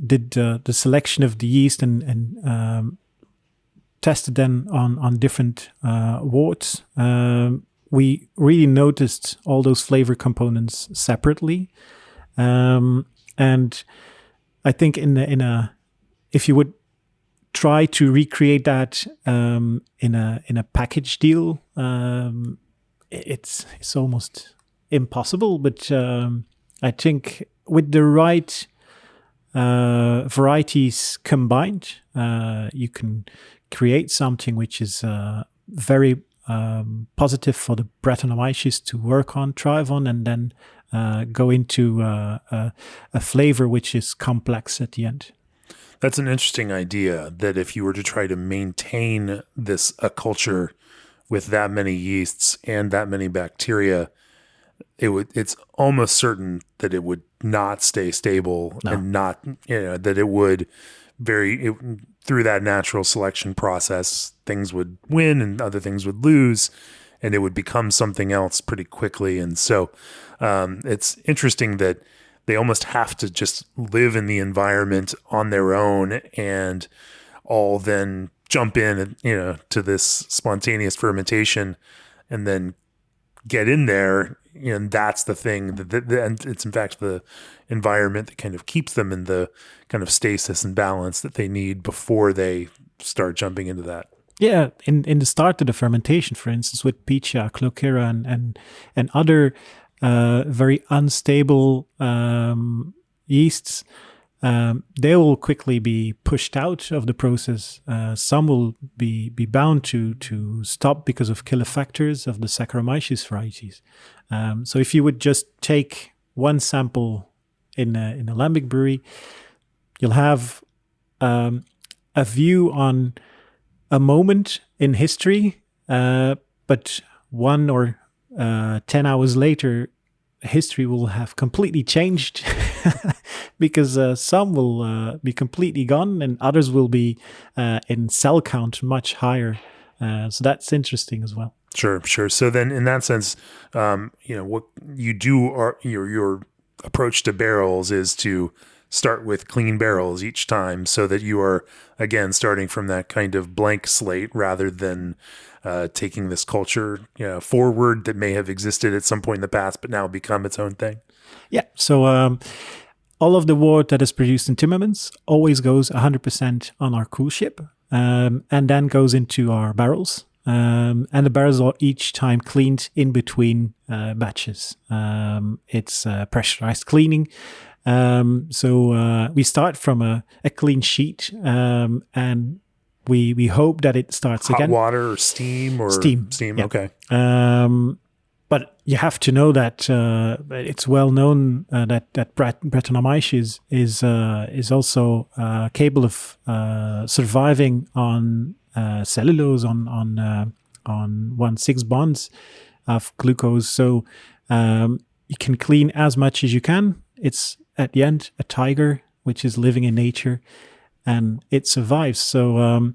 did the selection of the yeast and tested them on different worts, we really noticed all those flavor components separately. And I think if you would try to recreate that in a package deal, it's almost impossible. But I think with the right varieties combined, you can create something which is very positive for the Brettanomyces to work on, thrive on, and then go into a flavor which is complex at the end. That's an interesting idea, that if you were to try to maintain a culture with that many yeasts and that many bacteria, it's almost certain that it would not stay stable No. and not, that it would through that natural selection process, things would win and other things would lose, and it would become something else pretty quickly. And so it's interesting that they almost have to just live in the environment on their own and all then jump in, to this spontaneous fermentation and then get in there. And that's the thing and it's in fact the environment that kind of keeps them in the kind of stasis and balance that they need before they start jumping into that. Yeah, in the start of the fermentation, for instance, with Picha, Cloquera, and other very unstable yeasts, they will quickly be pushed out of the process. Some will be bound to stop because of killer factors of the Saccharomyces varieties. So if you would just take one sample in a Lambic brewery, you'll have a view on a moment in history, but 1 or 10 hours later, history will have completely changed because some will be completely gone and others will be in cell count much higher. So that's interesting as well. Sure. So then in that sense, what you do are your approach to barrels is to start with clean barrels each time so that you are, again, starting from that kind of blank slate rather than taking this culture forward that may have existed at some point in the past but now become its own thing. Yeah. So all of the wort that is produced in Timmermans always goes 100% on our cool ship and then goes into our barrels. And the barrels are each time cleaned in between batches. It's pressurized cleaning. So we start from a clean sheet and we hope that it starts Hot again. water or steam? Steam. Yeah. Okay. But you have to know that it's well known that Brettanomyces is also capable of surviving on cellulose on 1,6 bonds of glucose. So you can clean as much as you can. It's at the end a tiger which is living in nature, and it survives. So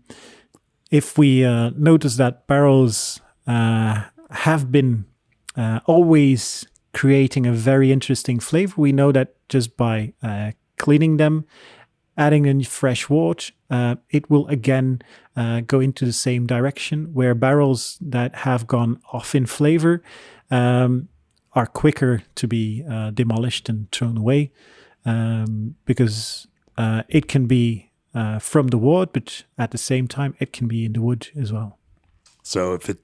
if we notice that barrels have been always creating a very interesting flavor, we know that just by cleaning them, adding in fresh wort, it will again go into the same direction, where barrels that have gone off in flavor are quicker to be demolished and thrown away, because it can be from the wort, but at the same time it can be in the wood as well. So if it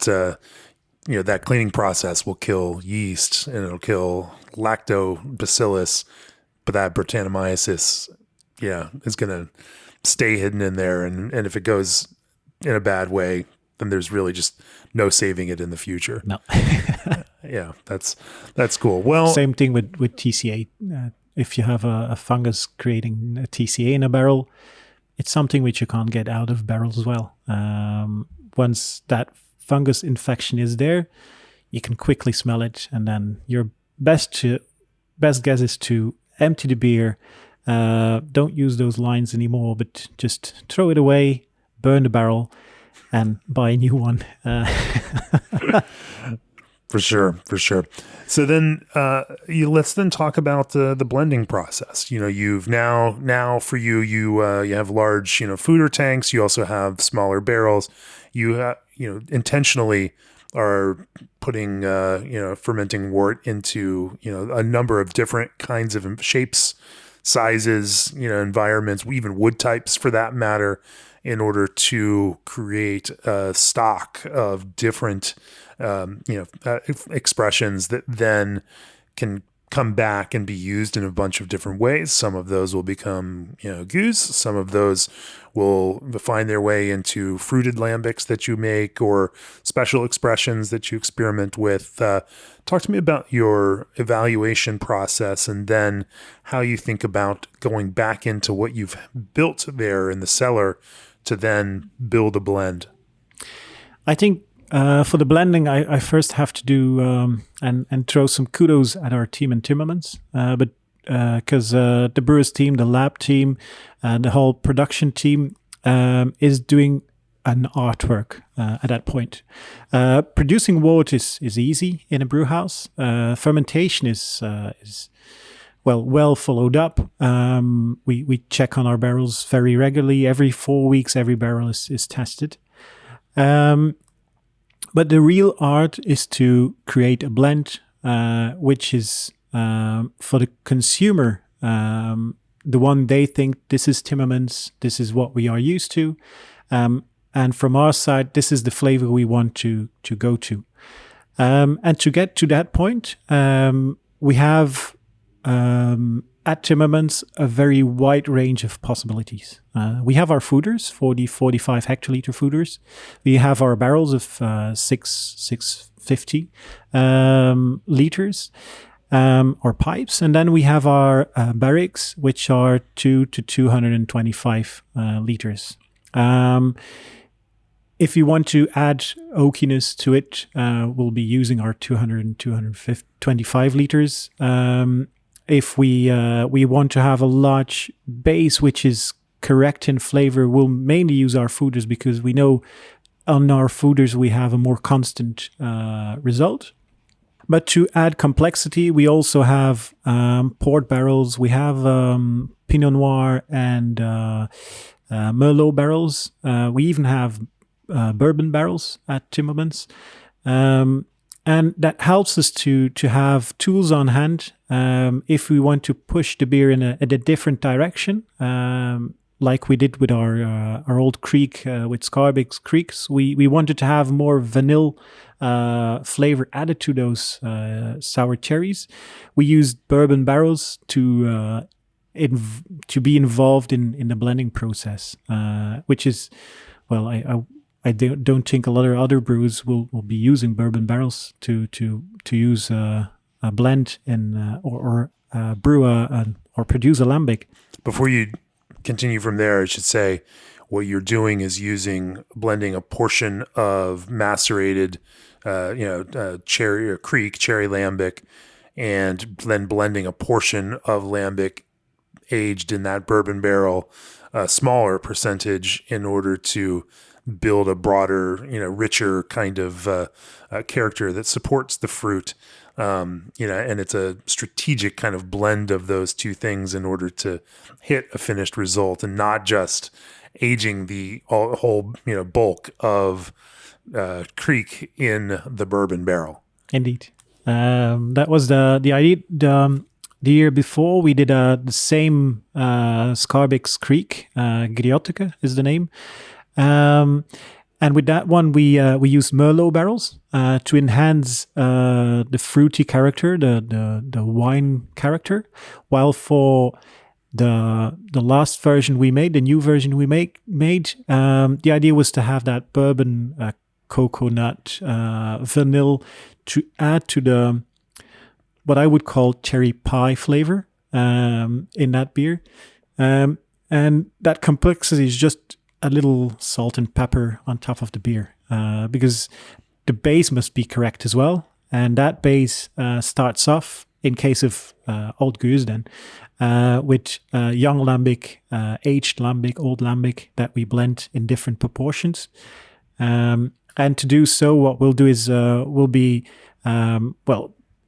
that cleaning process will kill yeast and it'll kill lactobacillus, but that Brettanomyces is going to stay hidden in there. And if it goes in a bad way, then there's really just no saving it in the future. No. Yeah, that's cool. Well, same thing with TCA. If you have a fungus creating a TCA in a barrel, it's something which you can't get out of barrels as well. Once that fungus infection is there, you can quickly smell it, and then your best guess is to empty the beer. Don't use those lines anymore, but just throw it away, burn the barrel, and buy a new one. For sure. So then, let's then talk about the blending process. You've now for you have large foeder tanks. You also have smaller barrels. You intentionally are putting fermenting wort into a number of different kinds of shapes, sizes, environments, even wood types for that matter, in order to create a stock of different expressions that then can come back and be used in a bunch of different ways. Some of those will become gueuze. Some of those will find their way into fruited lambics that you make, or special expressions that you experiment with. Talk to me about your evaluation process, and then how you think about going back into what you've built there in the cellar to then build a blend. I think for the blending, I first have to do and throw some kudos at our team in Timmermans, but because the brewers team, the lab team, the whole production team is doing an artwork at that point. Producing wort is easy in a brew house. Fermentation is well followed up. We check on our barrels very regularly. Every 4 weeks, every barrel is tested. But the real art is to create a blend which is for the consumer, the one they think this is Timmermans, this is what we are used to. And from our side, this is the flavor we want to go to. And to get to that point, we have at Timmermans a very wide range of possibilities. We have our foeders, 45 hectoliter foeders. We have our barrels of 650 liters, or pipes. And then we have our barriques, which are 2 to 225 liters. If you want to add oakiness to it, we'll be using our 200 and 225 liters. If we want to have a large base, which is correct in flavor, we'll mainly use our foeders because we know on our foeders we have a more constant result. But to add complexity, we also have port barrels. We have Pinot Noir and Merlot barrels. We even have bourbon barrels at Timmermans. And that helps us to have tools on hand if we want to push the beer in a different direction, like we did with our old creek with Scarbix Creeks. We wanted to have more vanilla flavor added to those sour cherries. We used bourbon barrels to be involved in the blending process, which is, well, I don't think a lot of other brewers will be using bourbon barrels to use a blend in or brew or produce a lambic. Before you Continue from there, I should say what you're doing is blending a portion of macerated, cherry or creek cherry lambic, and then blending a portion of lambic aged in that bourbon barrel, a smaller percentage, in order to build a broader, richer kind of character that supports the fruit. And it's a strategic kind of blend of those two things in order to hit a finished result, and not just aging the whole, bulk of creek in the bourbon barrel. Indeed. That was the idea. The year before, we did the same Scarbix Creek. Gueuze is the name. And with that one, we used Merlot barrels to enhance the fruity character, the wine character. While for the last version we made, the new version we made, the idea was to have that bourbon, coconut, vanilla to add to the what I would call cherry pie flavor in that beer, and that complexity is just a little salt and pepper on top of the beer, because the base must be correct as well. And that base starts off, in case of old gueuze then, with young lambic, aged lambic, old lambic that we blend in different proportions. And to do so, what we'll do is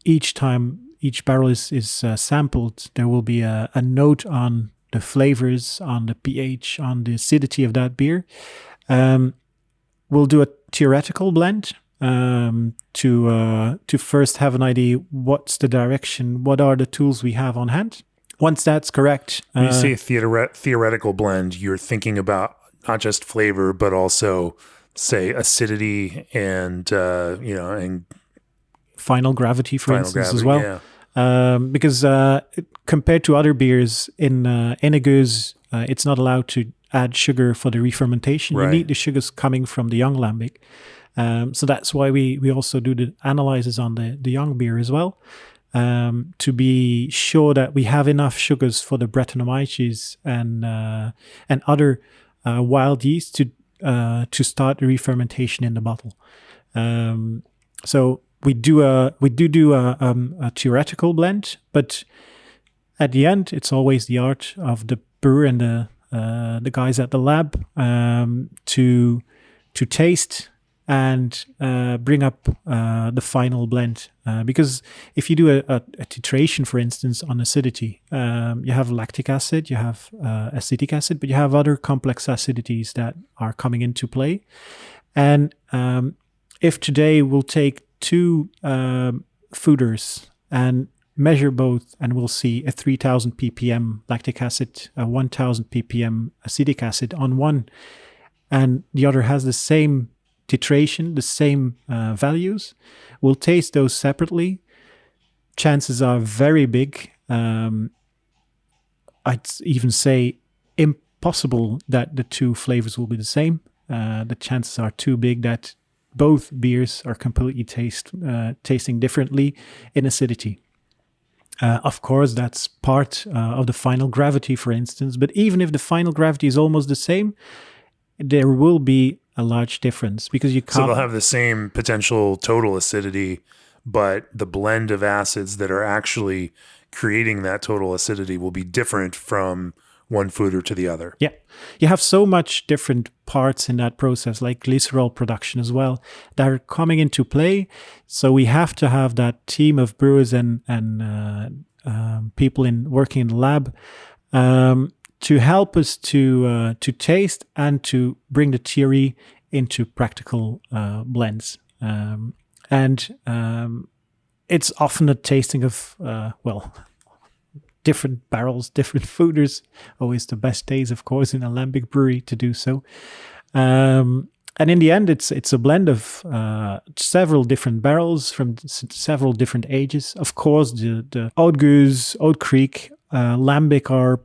each time each barrel is sampled, there will be a note on the flavors, on the pH, on the acidity of that beer. We'll do a theoretical blend to first have an idea what's the direction, what are the tools we have on hand. Once that's correct, when you say theoretical blend, you're thinking about not just flavor but also, say, acidity and and final gravity, for instance, as well. Yeah. Because compared to other beers in a gueuze, it's not allowed to add sugar for the re-fermentation. Right. You need the sugars coming from the young lambic. So that's why we also do the analysis on the young beer as well, to be sure that we have enough sugars for the Brettanomyces and other wild yeast to start the re-fermentation in the bottle. So we do a theoretical blend, but at the end, it's always the art of the brewer and the guys at the lab to taste and bring up the final blend. Because if you do a titration, for instance, on acidity, you have lactic acid, you have acetic acid, but you have other complex acidities that are coming into play. And if today we'll take two foeders and measure both, and we'll see a 3000 ppm lactic acid, a 1000 ppm acetic acid on one, and the other has the same titration, the same values, we'll taste those separately. Chances are very big, I'd even say impossible that the two flavors will be the same. The chances are too big that both beers are completely tasting differently in acidity. Of course, that's part of the final gravity, for instance. But even if the final gravity is almost the same, there will be a large difference because you can't. So they'll have the same potential total acidity, but the blend of acids that are actually creating that total acidity will be different from one foeder to the other. Yeah. You have so much different parts in that process, like glycerol production as well, that are coming into play. So we have to have that team of brewers and people working in the lab to help us to taste and to bring the theory into practical blends. It's often a tasting of, different barrels, different foeders. Always the best days, of course, in a Lambic brewery to do so. And in the end, it's a blend of several different barrels from several different ages. Of course, the oude gueuze, oude kriek, Lambic are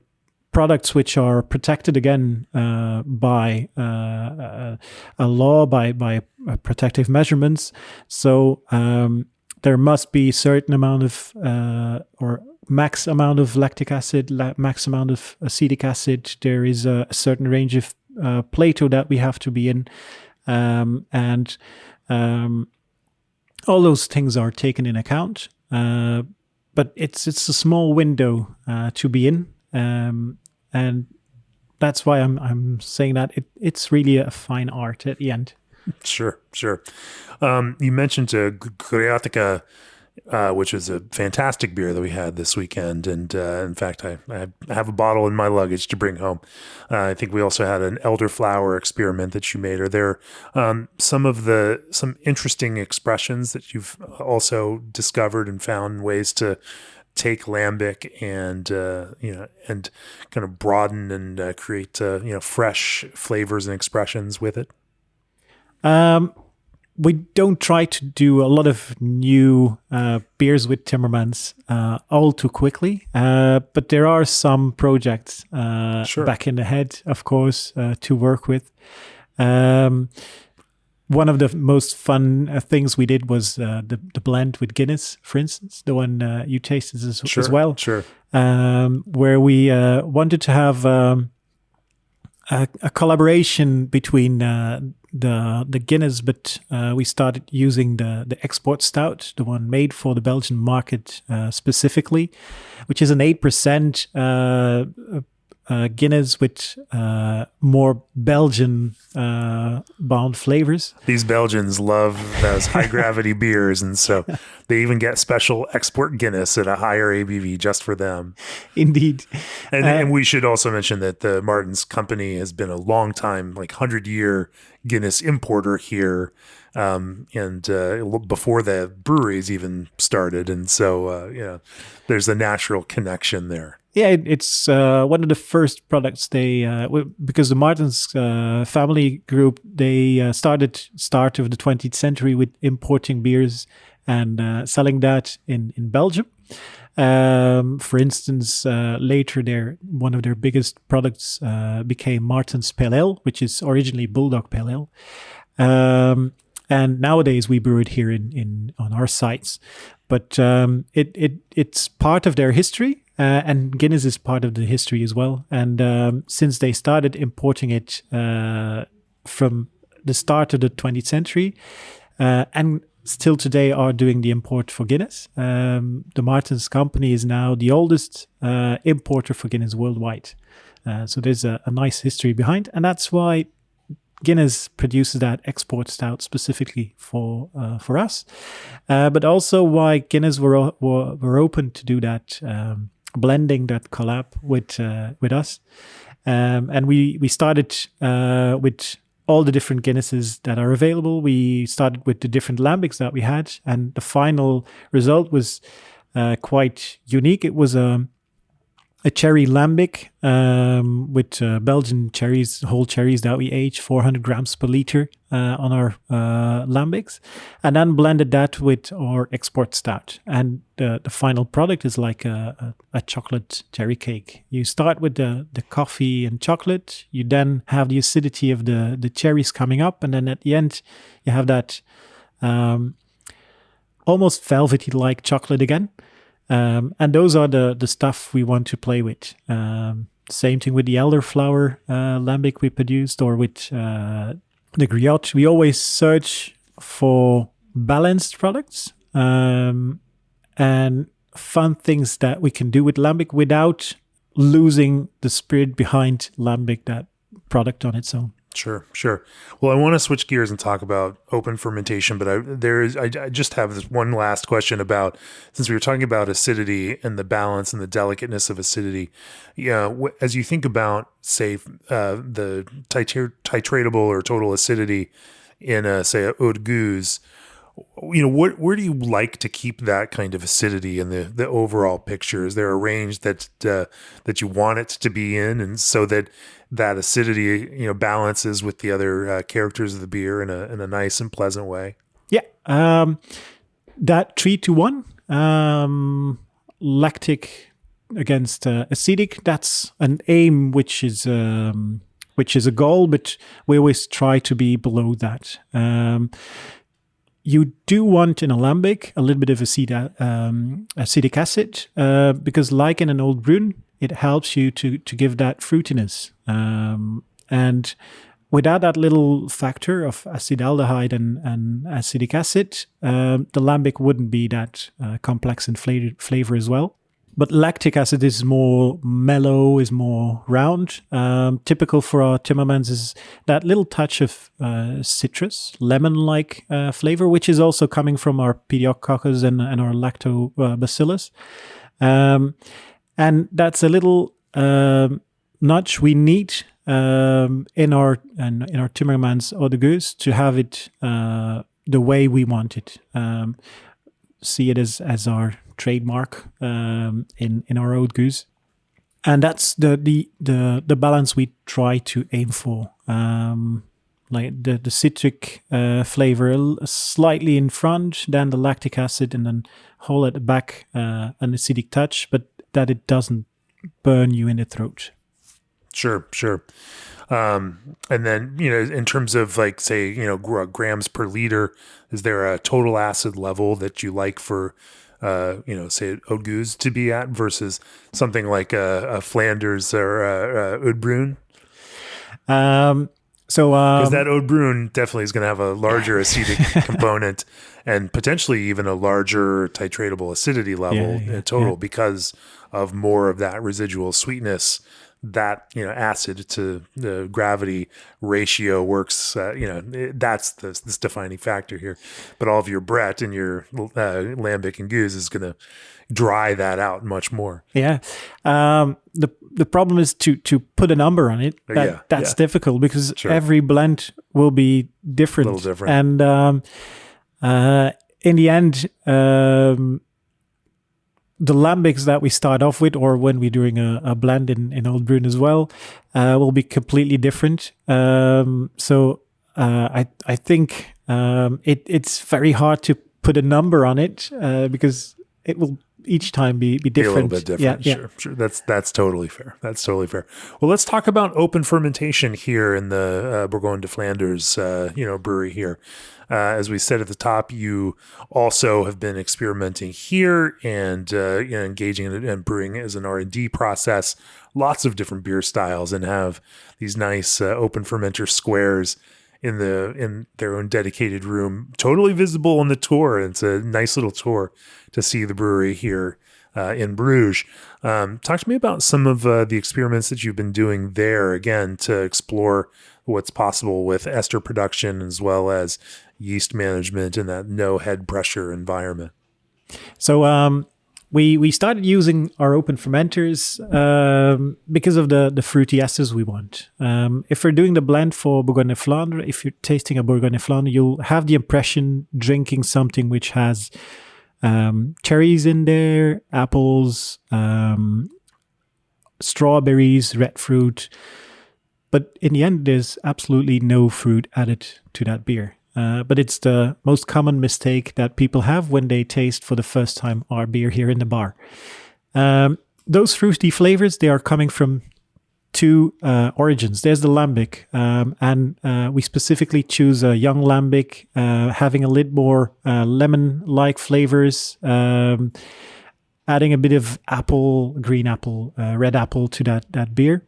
products which are protected again by a law, by protective measurements. So there must be a certain amount of or max amount of lactic acid, max amount of acetic acid. There is a certain range of Plato that we have to be in, and all those things are taken in account. But it's a small window to be in, and that's why I'm saying that it's really a fine art at the end. Sure. You mentioned gueuze, which is a fantastic beer that we had this weekend. And in fact, I have a bottle in my luggage to bring home. I think we also had an elderflower experiment that you made. Are there some interesting expressions that you've also discovered and found ways to take Lambic and and kind of broaden and create fresh flavors and expressions with it? We don't try to do a lot of new beers with Timmermans all too quickly, but there are some projects back in the head, of course, to work with. One of the most fun things we did was the blend with Guinness, for instance, the one you tasted as well. Sure. Where we wanted to have a collaboration between the Guinness, but we started using the export stout, the one made for the Belgian market specifically, which is an 8% Guinness with more Belgian bound flavors. These Belgians love those high gravity beers, and so they even get special export Guinness at a higher ABV just for them. Indeed. And we should also mention that the Martins Company has been a long time, like 100-year Guinness importer here, and before the breweries even started. And so, there's a natural connection there. Yeah, it's one of the first products because the Martins family group, they start of the 20th century with importing beers and selling that in Belgium. For instance, later one of their biggest products became Martins Pale Ale, which is originally Bulldog Pale Ale. And nowadays we brew it here on our sites, but it's part of their history. And Guinness is part of the history as well. And since they started importing it from the start of the 20th century, and still today are doing the import for Guinness. The Martins company is now the oldest importer for Guinness worldwide. So there's a nice history behind, and that's why Guinness produces that export stout specifically for us, but also why Guinness were open to do that blending, that collab with us, and we started with all the different Guinnesses that are available. We started with the different lambics that we had, and the final result was quite unique. It was a cherry lambic with Belgian cherries, whole cherries that we aged 400 grams per liter on our lambics, and then blended that with our export stout. And the final product is like a chocolate cherry cake. You start with the coffee and chocolate, you then have the acidity of the cherries coming up, and then at the end you have that almost velvety-like chocolate again. And those are the stuff we want to play with. Same thing with the elderflower lambic we produced, or with the griotte. We always search for balanced products and fun things that we can do with lambic without losing the spirit behind lambic, that product on its own. Sure. Well, I want to switch gears and talk about open fermentation, but I just have this one last question about, since we were talking about acidity and the balance and the delicateness of acidity. As you think about, say, the titratable or total acidity in a oude gueuze, where do you like to keep that kind of acidity in the overall picture? Is there a range that you want it to be in, and so that acidity balances with the other characters of the beer in a nice and pleasant way? Yeah, that 3-to-1 lactic against acidic. That's an aim, which is a goal, but we always try to be below that. You do want in a lambic a little bit of acetic acid, because like in an old brew, it helps you to give that fruitiness. And without that little factor of acetaldehyde and acetic acid, the lambic wouldn't be that complex in flavor as well. But lactic acid is more mellow, is more round. Typical for our Timmermans is that little touch of citrus, lemon-like flavor, which is also coming from our pediococcus and our lactobacillus. And that's a little nudge we need in our Timmermans oude gueuze to have it the way we want it. See it as our trademark in our oude gueuze, and that's the balance we try to aim for. Like the citric flavor slightly in front, then the lactic acid, and then whole at the back, an acidic touch, but that it doesn't burn you in the throat. Sure. And then, in terms of like, say, grams per liter, is there a total acid level that you like for, say oude gueuze to be at versus something like a Flanders or a oude bruin? Because that oude bruin definitely is going to have a larger acidic component and potentially even a larger titratable acidity level in total because of more of that residual sweetness. That acid to the gravity ratio works. That's this defining factor here. But all of your Brett and your lambic and gueuze is going to dry that out much more. Yeah. The problem is to put a number on it. That's difficult because every blend will be different. A little different. And in the end, the lambics that we start off with, or when we're doing a blend in old brewing as well, will be completely different. So I think it's very hard to put a number on it because it will each time be different. Be a little bit different. Yeah. Sure. That's totally fair. Well, let's talk about open fermentation here in the Bourgogne de Flanders, brewery here. As we said at the top, you also have been experimenting here and engaging in brewing as an R&D process, lots of different beer styles, and have these nice open fermenter squares in their own dedicated room, totally visible on the tour. It's a nice little tour to see the brewery here in Bruges. Talk to me about some of the experiments that you've been doing there, again, to explore what's possible with ester production as well as yeast management in that no head pressure environment. So we started using our open fermenters because of the fruity esters we want. If we're doing the blend for Bourgogne Flandre, if you're tasting a Bourgogne Flandre, you'll have the impression drinking something which has cherries in there, apples, strawberries, red fruit. But in the end, there's absolutely no fruit added to that beer. But it's the most common mistake that people have when they taste for the first time our beer here in the bar. Those fruity flavors, they are coming from two origins. There's the Lambic, and we specifically choose a young Lambic, having a little more lemon-like flavors, adding a bit of apple, green apple, red apple to that beer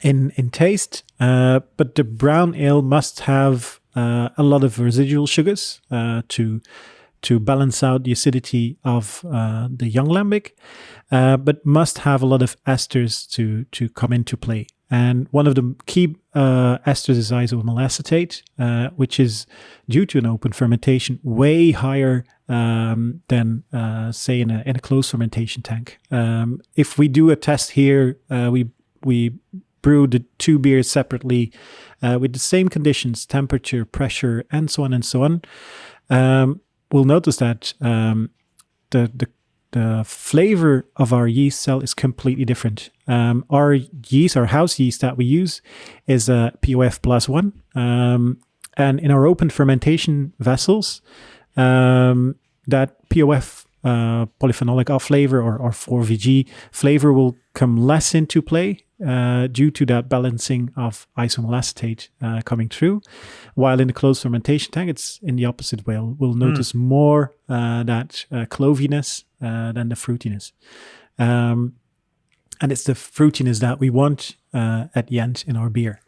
in taste. But the brown ale must have a lot of residual sugars to balance out the acidity of the young Lambic, but must have a lot of esters to come into play. And one of the key esters is isoamyl acetate, which is, due to an open fermentation, way higher than, say, in a closed fermentation tank. If we do a test here, we brew the two beers separately with the same conditions, temperature, pressure, and so on and so on. We'll notice that the flavor of our yeast cell is completely different. Our yeast, our house yeast that we use, is a POF +1. And in our open fermentation vessels, that POF polyphenolic off flavor or 4VG flavor will come less into play due to that balancing of isoamyl acetate coming through. While in the closed fermentation tank, it's in the opposite way. We'll notice more that cloviness than the fruitiness. And it's the fruitiness that we want at the end in our beer.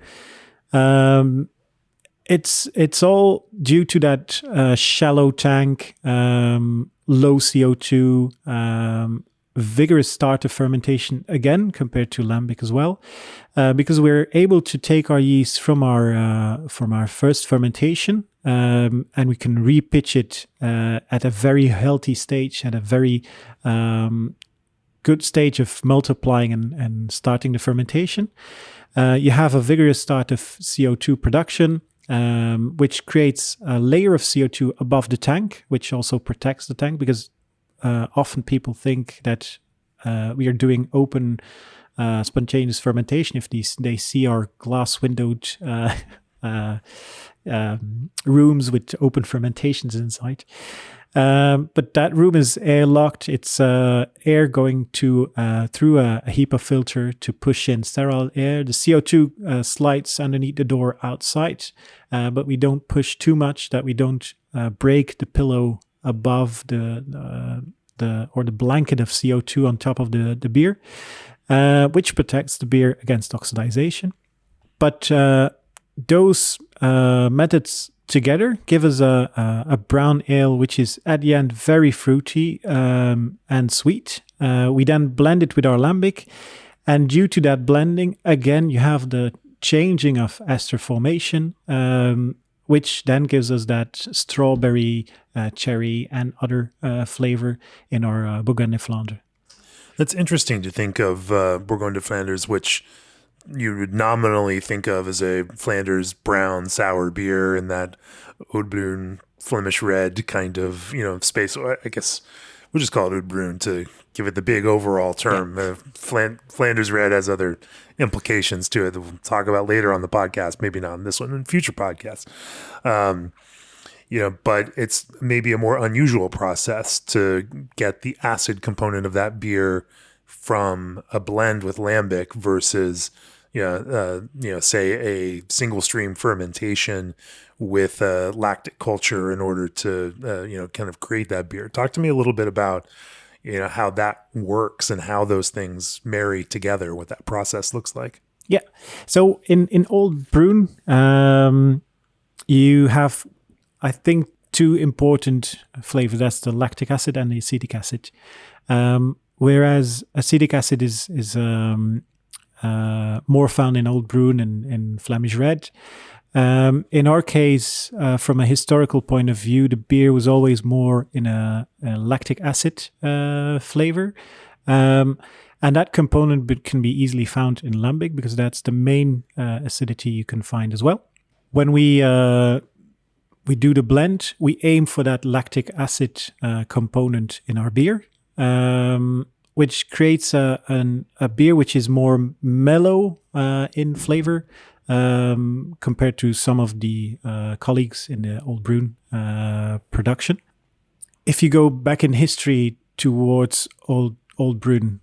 It's all due to that shallow tank, low CO2, vigorous start of fermentation again compared to Lambic as well, because we're able to take our yeast from our first fermentation, and we can repitch it at a very healthy stage, at a very good stage of multiplying and starting the fermentation. You have a vigorous start of CO2 production, which creates a layer of CO2 above the tank, which also protects the tank, because often people think that we are doing open spontaneous fermentation if they see our glass windowed rooms with open fermentations inside. But that room is airlocked. It's air going through a HEPA filter to push in sterile air. The CO2 slides underneath the door outside, but we don't push too much that we don't break the pillow above the blanket of CO2 on top of the beer, which protects the beer against oxidization. But those methods together give us a brown ale, which is at the end very fruity and sweet. We then blend it with our Lambic, and due to that blending, again, you have the changing of ester formation, which then gives us that strawberry, cherry, and other flavor in our Bourgogne Flandre. That's interesting to think of Bourgogne de Flanders, which you would nominally think of as a Flanders brown sour beer in that Oude Bruin Flemish red kind of space. I guess we'll just call it Oude Bruin to give it the big overall term. Yeah. Flanders red has other implications to it that we'll talk about later on the podcast, maybe not in this one, in future podcasts. But it's maybe a more unusual process to get the acid component of that beer from a blend with Lambic versus, say a single stream fermentation with lactic culture in order to, kind of create that beer. Talk to me a little bit about, how that works and how those things marry together, what that process looks like. Yeah. So in Oude Bruin, you have, I think, two important flavors. That's the lactic acid and the acetic acid. Whereas acetic acid is more found in Old Bruin and in Flemish Red. In our case, from a historical point of view, the beer was always more in a lactic acid flavor. And that component can be easily found in Lambic because that's the main acidity you can find as well. When we do the blend, we aim for that lactic acid component in our beer, which creates a beer which is more mellow in flavor compared to some of the colleagues in the Old Bruin production. If you go back in history towards Old Bruin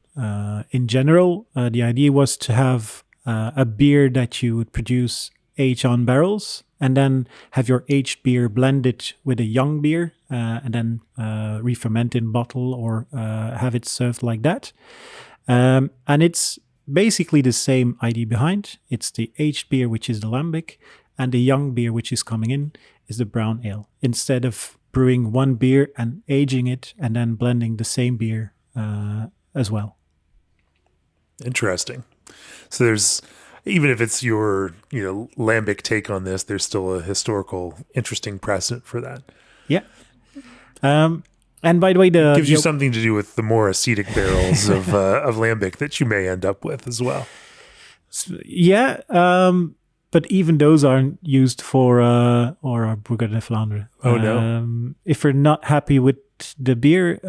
in general, the idea was to have a beer that you would produce age on barrels and then have your aged beer blended with a young beer and then re-ferment in bottle or have it served like that. And it's basically the same idea behind. It's the aged beer, which is the Lambic, and the young beer, which is coming in, is the brown ale. Instead of brewing one beer and aging it and then blending the same beer as well. Interesting. So there's, even if it's your, Lambic take on this, there's still a historical, interesting precedent for that. Yeah. And by the way, gives you something to do with the more acetic barrels of Lambic that you may end up with as well. Yeah. But even those aren't used for our Brugger de Vlaanderen. Oh, no. If we're not happy with the beer,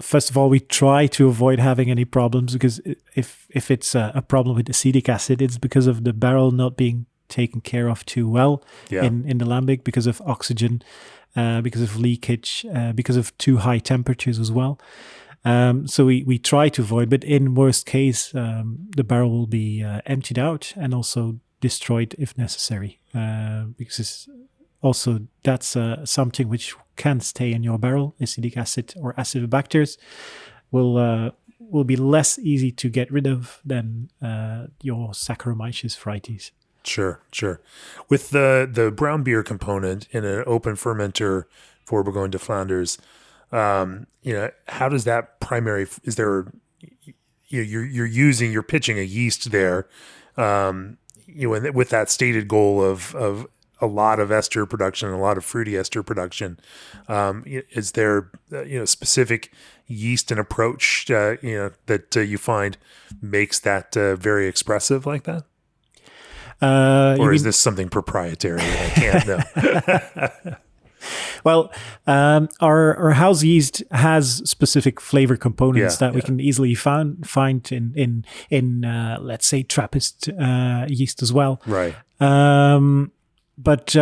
first of all, we try to avoid having any problems because if it's a problem with acetic acid, it's because of the barrel not being taken care of too well in the Lambic, because of oxygen, because of leakage, because of too high temperatures as well. So we try to avoid, but in worst case, the barrel will be emptied out and also destroyed if necessary, because also that's something which can stay in your barrel. Acetic acid or acidobacters will be less easy to get rid of than your Saccharomyces varieties. Sure. With the brown beer component in an open fermenter for Bourgogne de Flanders, how does that primary? Is there you're pitching a yeast there, with that stated goal of a lot of ester production, a lot of fruity ester production. Is there specific yeast and approach that you find makes that very expressive like that? Or is this something proprietary that I can't know? Well, our house yeast has specific flavor components that we can easily find in let's say Trappist yeast as well. Right. But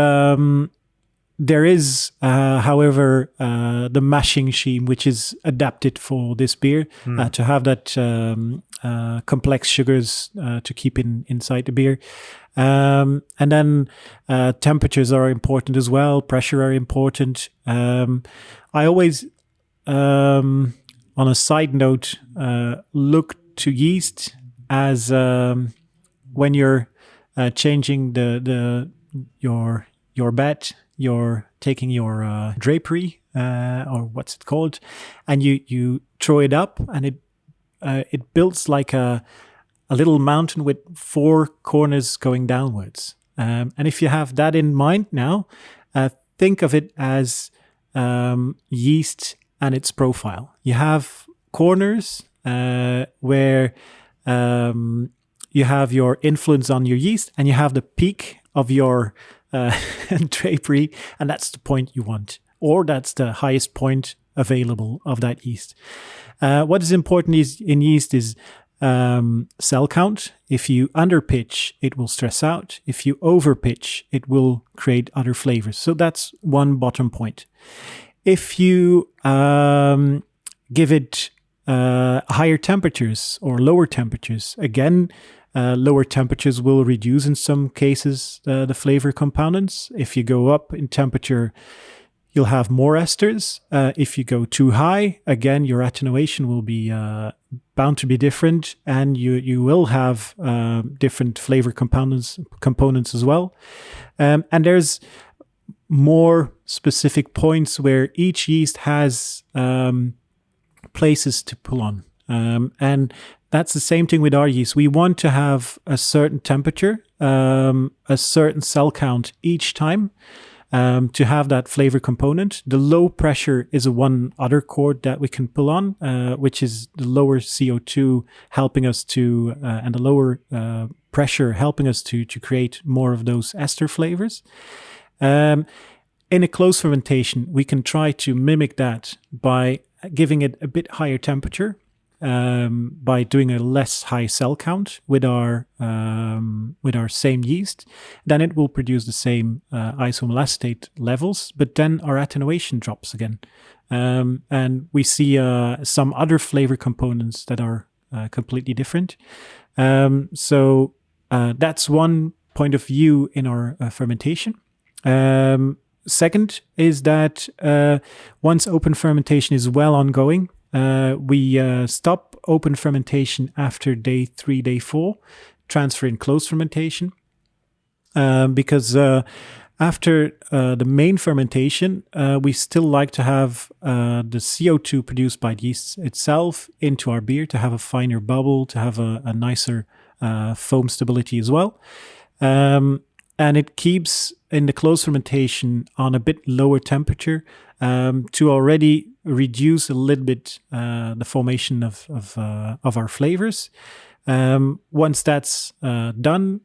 there is, however, the mashing scheme, which is adapted for this beer to have that complex sugars to keep inside the beer. And then temperatures are important as well. Pressure are important. I always, on a side note, look to yeast as when you're changing your bed, you're taking your drapery or what's it called, and you throw it up, and it builds like a little mountain with four corners going downwards. And if you have that in mind now, think of it as yeast and its profile. You have corners where you have your influence on your yeast, and you have the peak of your drapery, and that's the point you want, or that's the highest point available of that yeast. What is important in yeast is cell count. If you underpitch, it will stress out. If you overpitch, it will create other flavors. So that's one bottom point. If you give it higher temperatures or lower temperatures, again, lower temperatures will reduce in some cases the flavor components. If you go up in temperature, you'll have more esters. If you go too high, again, your attenuation will be bound to be different, and you will have different flavor components as well. And there's more specific points where each yeast has places to pull on. And that's the same thing with our yeast. We want to have a certain temperature, a certain cell count each time to have that flavor component. The low pressure is one other chord that we can pull on, which is the lower CO2 helping us to, and the lower pressure helping us to create more of those ester flavors. In a closed fermentation, we can try to mimic that by giving it a bit higher temperature, by doing a less high cell count with our same yeast. Then it will produce the same isomalacetate levels, but then our attenuation drops again, and we see some other flavor components that are completely different. So that's one point of view in our fermentation. Second is that once open fermentation is well ongoing, we stop open fermentation after day 3, day 4, transfer in closed fermentation, because after the main fermentation, we still like to have the CO2 produced by the yeast itself into our beer to have a finer bubble, to have a nicer foam stability as well. And it keeps in the closed fermentation on a bit lower temperature to already reduce a little bit the formation of our flavors. Once that's done,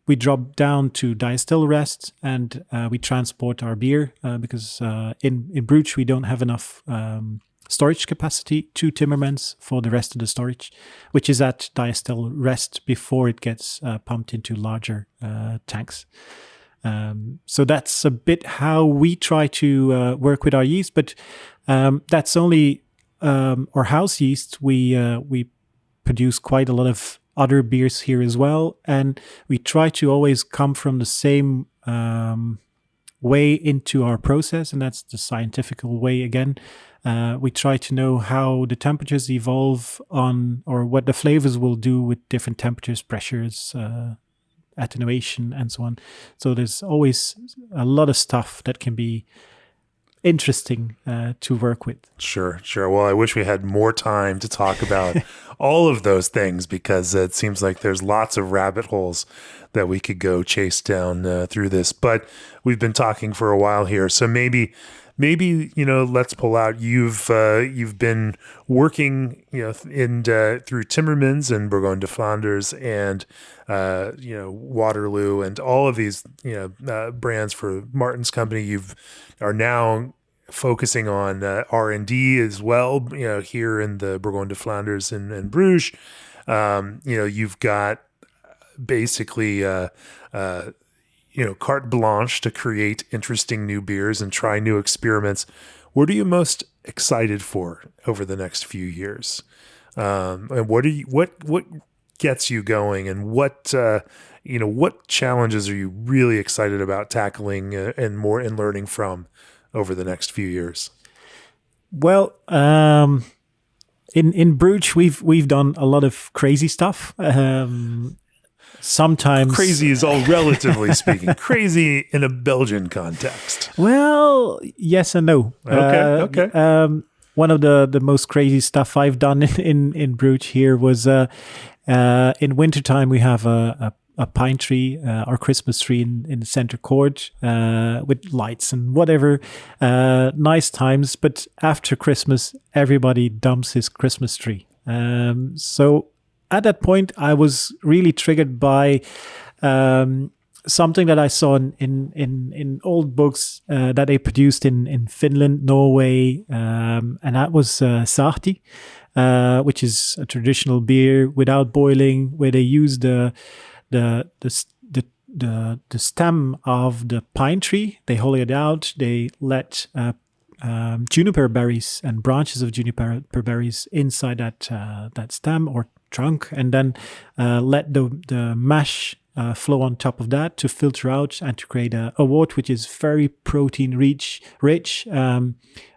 we drop down to distill rest, and we transport our beer because in Bruges we don't have enough storage capacity to Timmermans for the rest of the storage, which is at distill rest before it gets pumped into larger tanks. So that's a bit how we try to work with our yeast, but that's only our house yeast. We produce quite a lot of other beers here as well, and we try to always come from the same way into our process, and that's the scientific way again. We try to know how the temperatures evolve on, or what the flavors will do with different temperatures, pressures, attenuation, and so on. So there's always a lot of stuff that can be interesting to work with. Sure. Well, I wish we had more time to talk about all of those things, because it seems like there's lots of rabbit holes that we could go chase down through this. But we've been talking for a while here, so maybe let's pull out. You've been working through Timmermans and Bourgogne de Flanders and Waterloo and all of these brands for Martin's company. You are now focusing on R&D as well, here in the Bourgogne de Flanders and Bruges. You've got basically carte blanche to create interesting new beers and try new experiments. What are you most excited for over the next few years? And what gets you going, and what challenges are you really excited about tackling and learning from over the next few years? Well, in Bruges we've done a lot of crazy stuff. Sometimes crazy is all relatively speaking. Crazy in a Belgian context. Well, yes and no. Okay. One of the most crazy stuff I've done in Bruges here was in wintertime we have a pine tree, our Christmas tree in the center court with lights and whatever. Nice times, but after Christmas, everybody dumps his Christmas tree. So at that point, I was really triggered by something that I saw in old books that they produced in Finland, Norway, and that was Sahti, which is a traditional beer without boiling, where they use the stem of the pine tree. They hollow it out. They let juniper berries and branches of juniper berries inside that stem or trunk, and then let the mash flow on top of that to filter out and to create a wort which is very protein rich.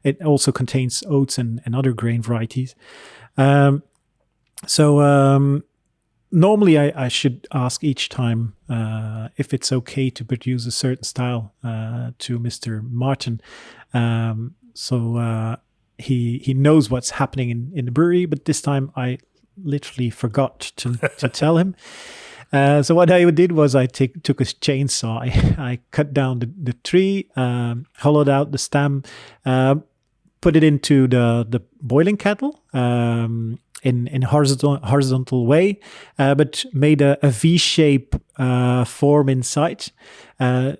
It also contains oats and other grain varieties. So normally I should ask each time if it's okay to produce a certain style to Mr. Martin. So he knows what's happening in the brewery, but this time I literally forgot to tell him. So what I did was I took a chainsaw, I cut down the tree, hollowed out the stem, put it into the boiling kettle in horizontal way, but made a V-shape form inside,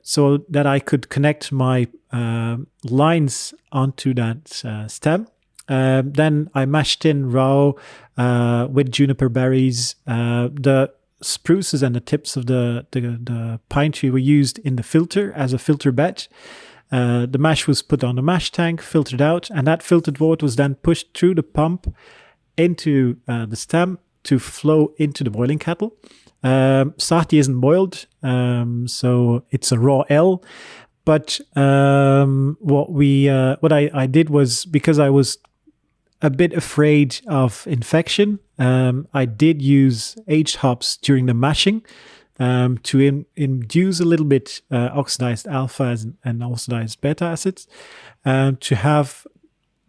so that I could connect my lines onto that stem. Then I mashed in raw with juniper berries. The spruces and the tips of the pine tree were used in the filter as a filter bed. The mash was put on the mash tank, filtered out, and that filtered water was then pushed through the pump into the stem to flow into the boiling kettle. Sahti isn't boiled, so it's a raw ale. But what I did was, because I was a bit afraid of infection, I did use aged hops during the mashing to induce a little bit oxidized alpha and oxidized beta acids, to have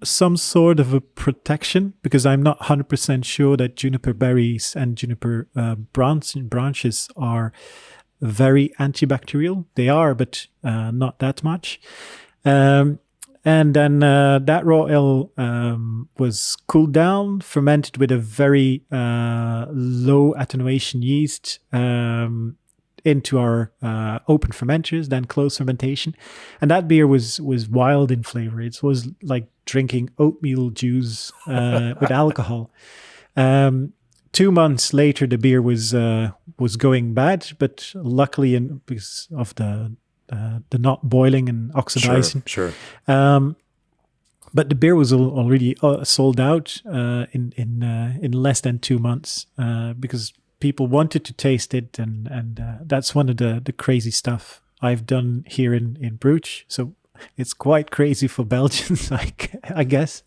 some sort of a protection, because I'm not 100% sure that juniper berries and juniper branches are very antibacterial. They are, but not that much. And then that raw ale was cooled down, fermented with a very low attenuation yeast into our open fermenters, then closed fermentation. And that beer was wild in flavor. It was like drinking oatmeal juice with alcohol. 2 months later, the beer was going bad, but luckily, because of the not boiling and oxidizing. Sure. But the beer was already sold out in less than 2 months because people wanted to taste it, and that's one of the crazy stuff I've done here in Bruges. So it's quite crazy for Belgians, I guess.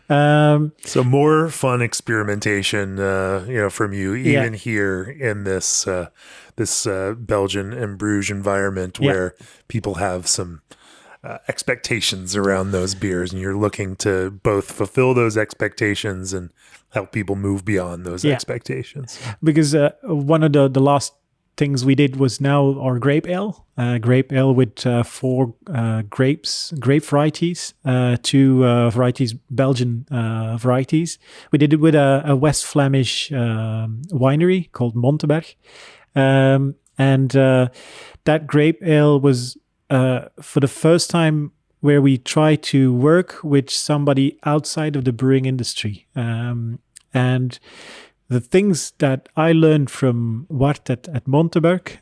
So more fun experimentation, from you, even here in this Belgian and Bruges environment where people have some expectations around those beers, and you're looking to both fulfill those expectations and help people move beyond those expectations. Because one of the last things we did was now our grape ale with 4 grape varieties, 2 varieties, Belgian varieties. We did it with a West Flemish winery called Monteberg. And that grape ale was for the first time where we try to work with somebody outside of the brewing industry. And the things that I learned from Wart at Monteberg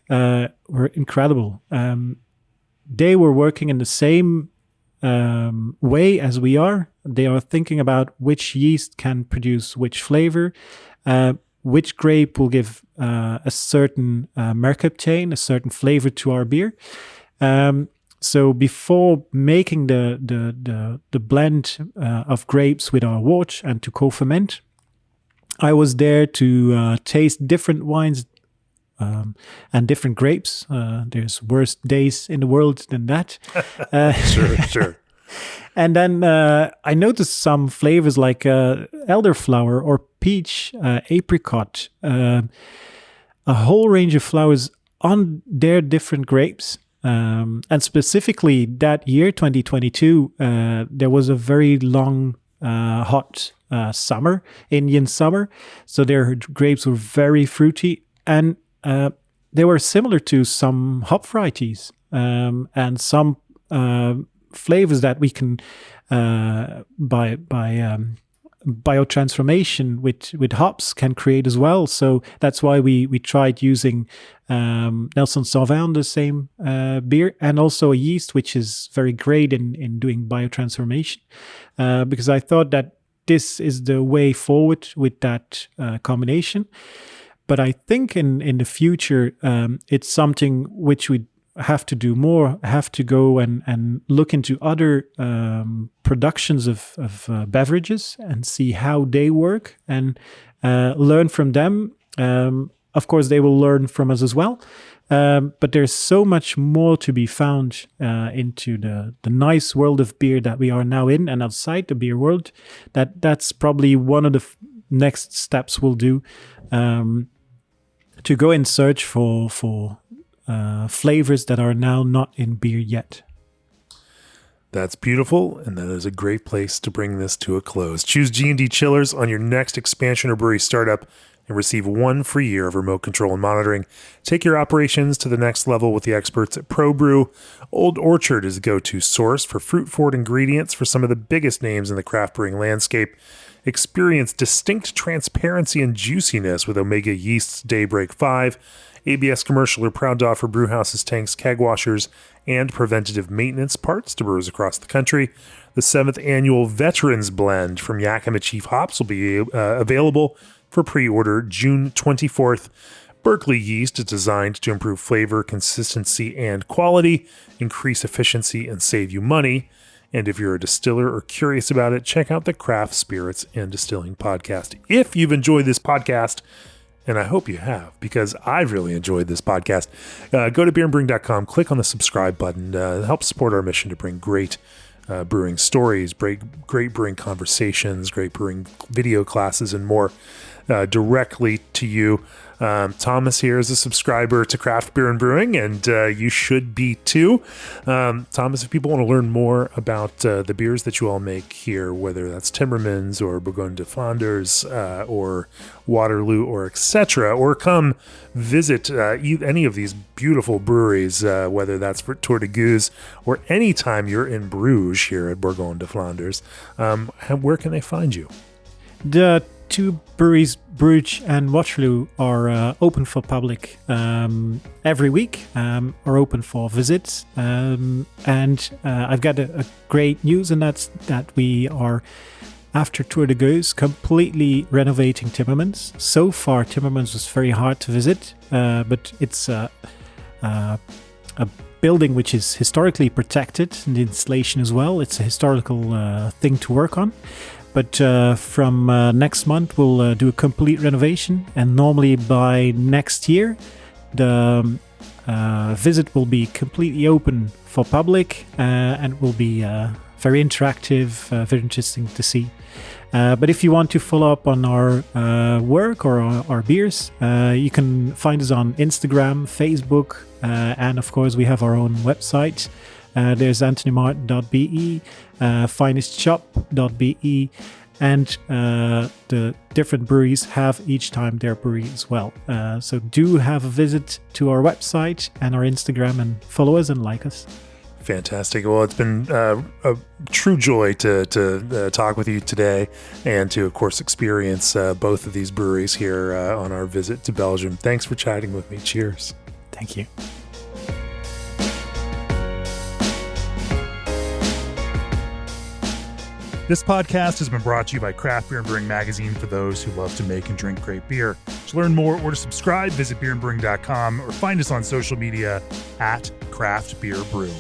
were incredible. They were working in the same way as we are. They are thinking about which yeast can produce which flavor, which grape will give a certain mercaptane, a certain flavor to our beer. So before making the blend of grapes with our wort and to co-ferment, I was there to taste different wines and different grapes. There's worse days in the world than that. Sure. And then I noticed some flavors like elderflower or peach, apricot, a whole range of flowers on their different grapes. And specifically that year, 2022, there was a very long, hot summer, Indian summer. So their grapes were very fruity, and they were similar to some hop varieties and some flavors that we can by biotransformation with hops can create as well. So that's why we tried using Nelson Sauvin, the same beer, and also a yeast which is very great in doing biotransformation, because I thought that this is the way forward with that combination. But I think in the future, it's something which we have to do more, have to go and look into other productions of beverages and see how they work and learn from them Of course, they will learn from us as well. But there's so much more to be found into the nice world of beer that we are now in and outside the beer world. That's probably one of the next steps we'll do, to go and search for flavors that are now not in beer yet. That's beautiful, and that is a great place to bring this to a close. Choose G&D Chillers on your next expansion or brewery startup and receive 1 free year of remote control and monitoring. Take your operations to the next level with the experts at ProBrew. Old Orchard is the go-to source for fruit-forward ingredients for some of the biggest names in the craft brewing landscape. Experience distinct transparency and juiciness with Omega Yeast's Daybreak 5. ABS Commercial are proud to offer brewhouses, tanks, keg washers, and preventative maintenance parts to brewers across the country. The 7th annual Veterans Blend from Yakima Chief Hops will be available for pre-order June 24th. Berkeley yeast is designed to improve flavor, consistency, and quality, increase efficiency, and save you money. And if you're a distiller or curious about it, check out the Craft Spirits and Distilling podcast. If you've enjoyed this podcast, and I hope you have, because I've really enjoyed this podcast, go to beerandbrewing.com, click on the subscribe button, help support our mission to bring great brewing stories, great brewing conversations, great brewing video classes, and more directly to you. Thomas here is a subscriber to Craft Beer and Brewing, and you should be too. Thomas, if people want to learn more about the beers that you all make here, whether that's Timmermans or Bourgogne de Flanders or Waterloo or etc., or come visit any of these beautiful breweries, whether that's for Tour de Gueuze or anytime you're in Bruges here at Bourgogne de Flanders, where can they find you? The 2 breweries, Bruges and Waterloo, are open for public every week, are open for visits. And I've got a great news, and that's that we are, after Tour de Gueuze, completely renovating Timmermans. So far, Timmermans was very hard to visit, but it's a building which is historically protected, and the installation as well. It's a historical thing to work on. But from next month, we'll do a complete renovation. And normally by next year, the visit will be completely open for public and will be very interactive, very interesting to see. But if you want to follow up on our work or our beers, you can find us on Instagram, Facebook, and of course we have our own website. There's anthonymartin.be, finestshop.be, and the different breweries have each time their brewery as well. So do have a visit to our website and our Instagram and follow us and like us. Fantastic. Well, it's been a true joy to talk with you today and to, of course, experience both of these breweries here on our visit to Belgium. Thanks for chatting with me. Cheers. Thank you. This podcast has been brought to you by Craft Beer and Brewing Magazine for those who love to make and drink great beer. To learn more or to subscribe, visit beerandbrewing.com or find us on social media at Craft Beer Brew.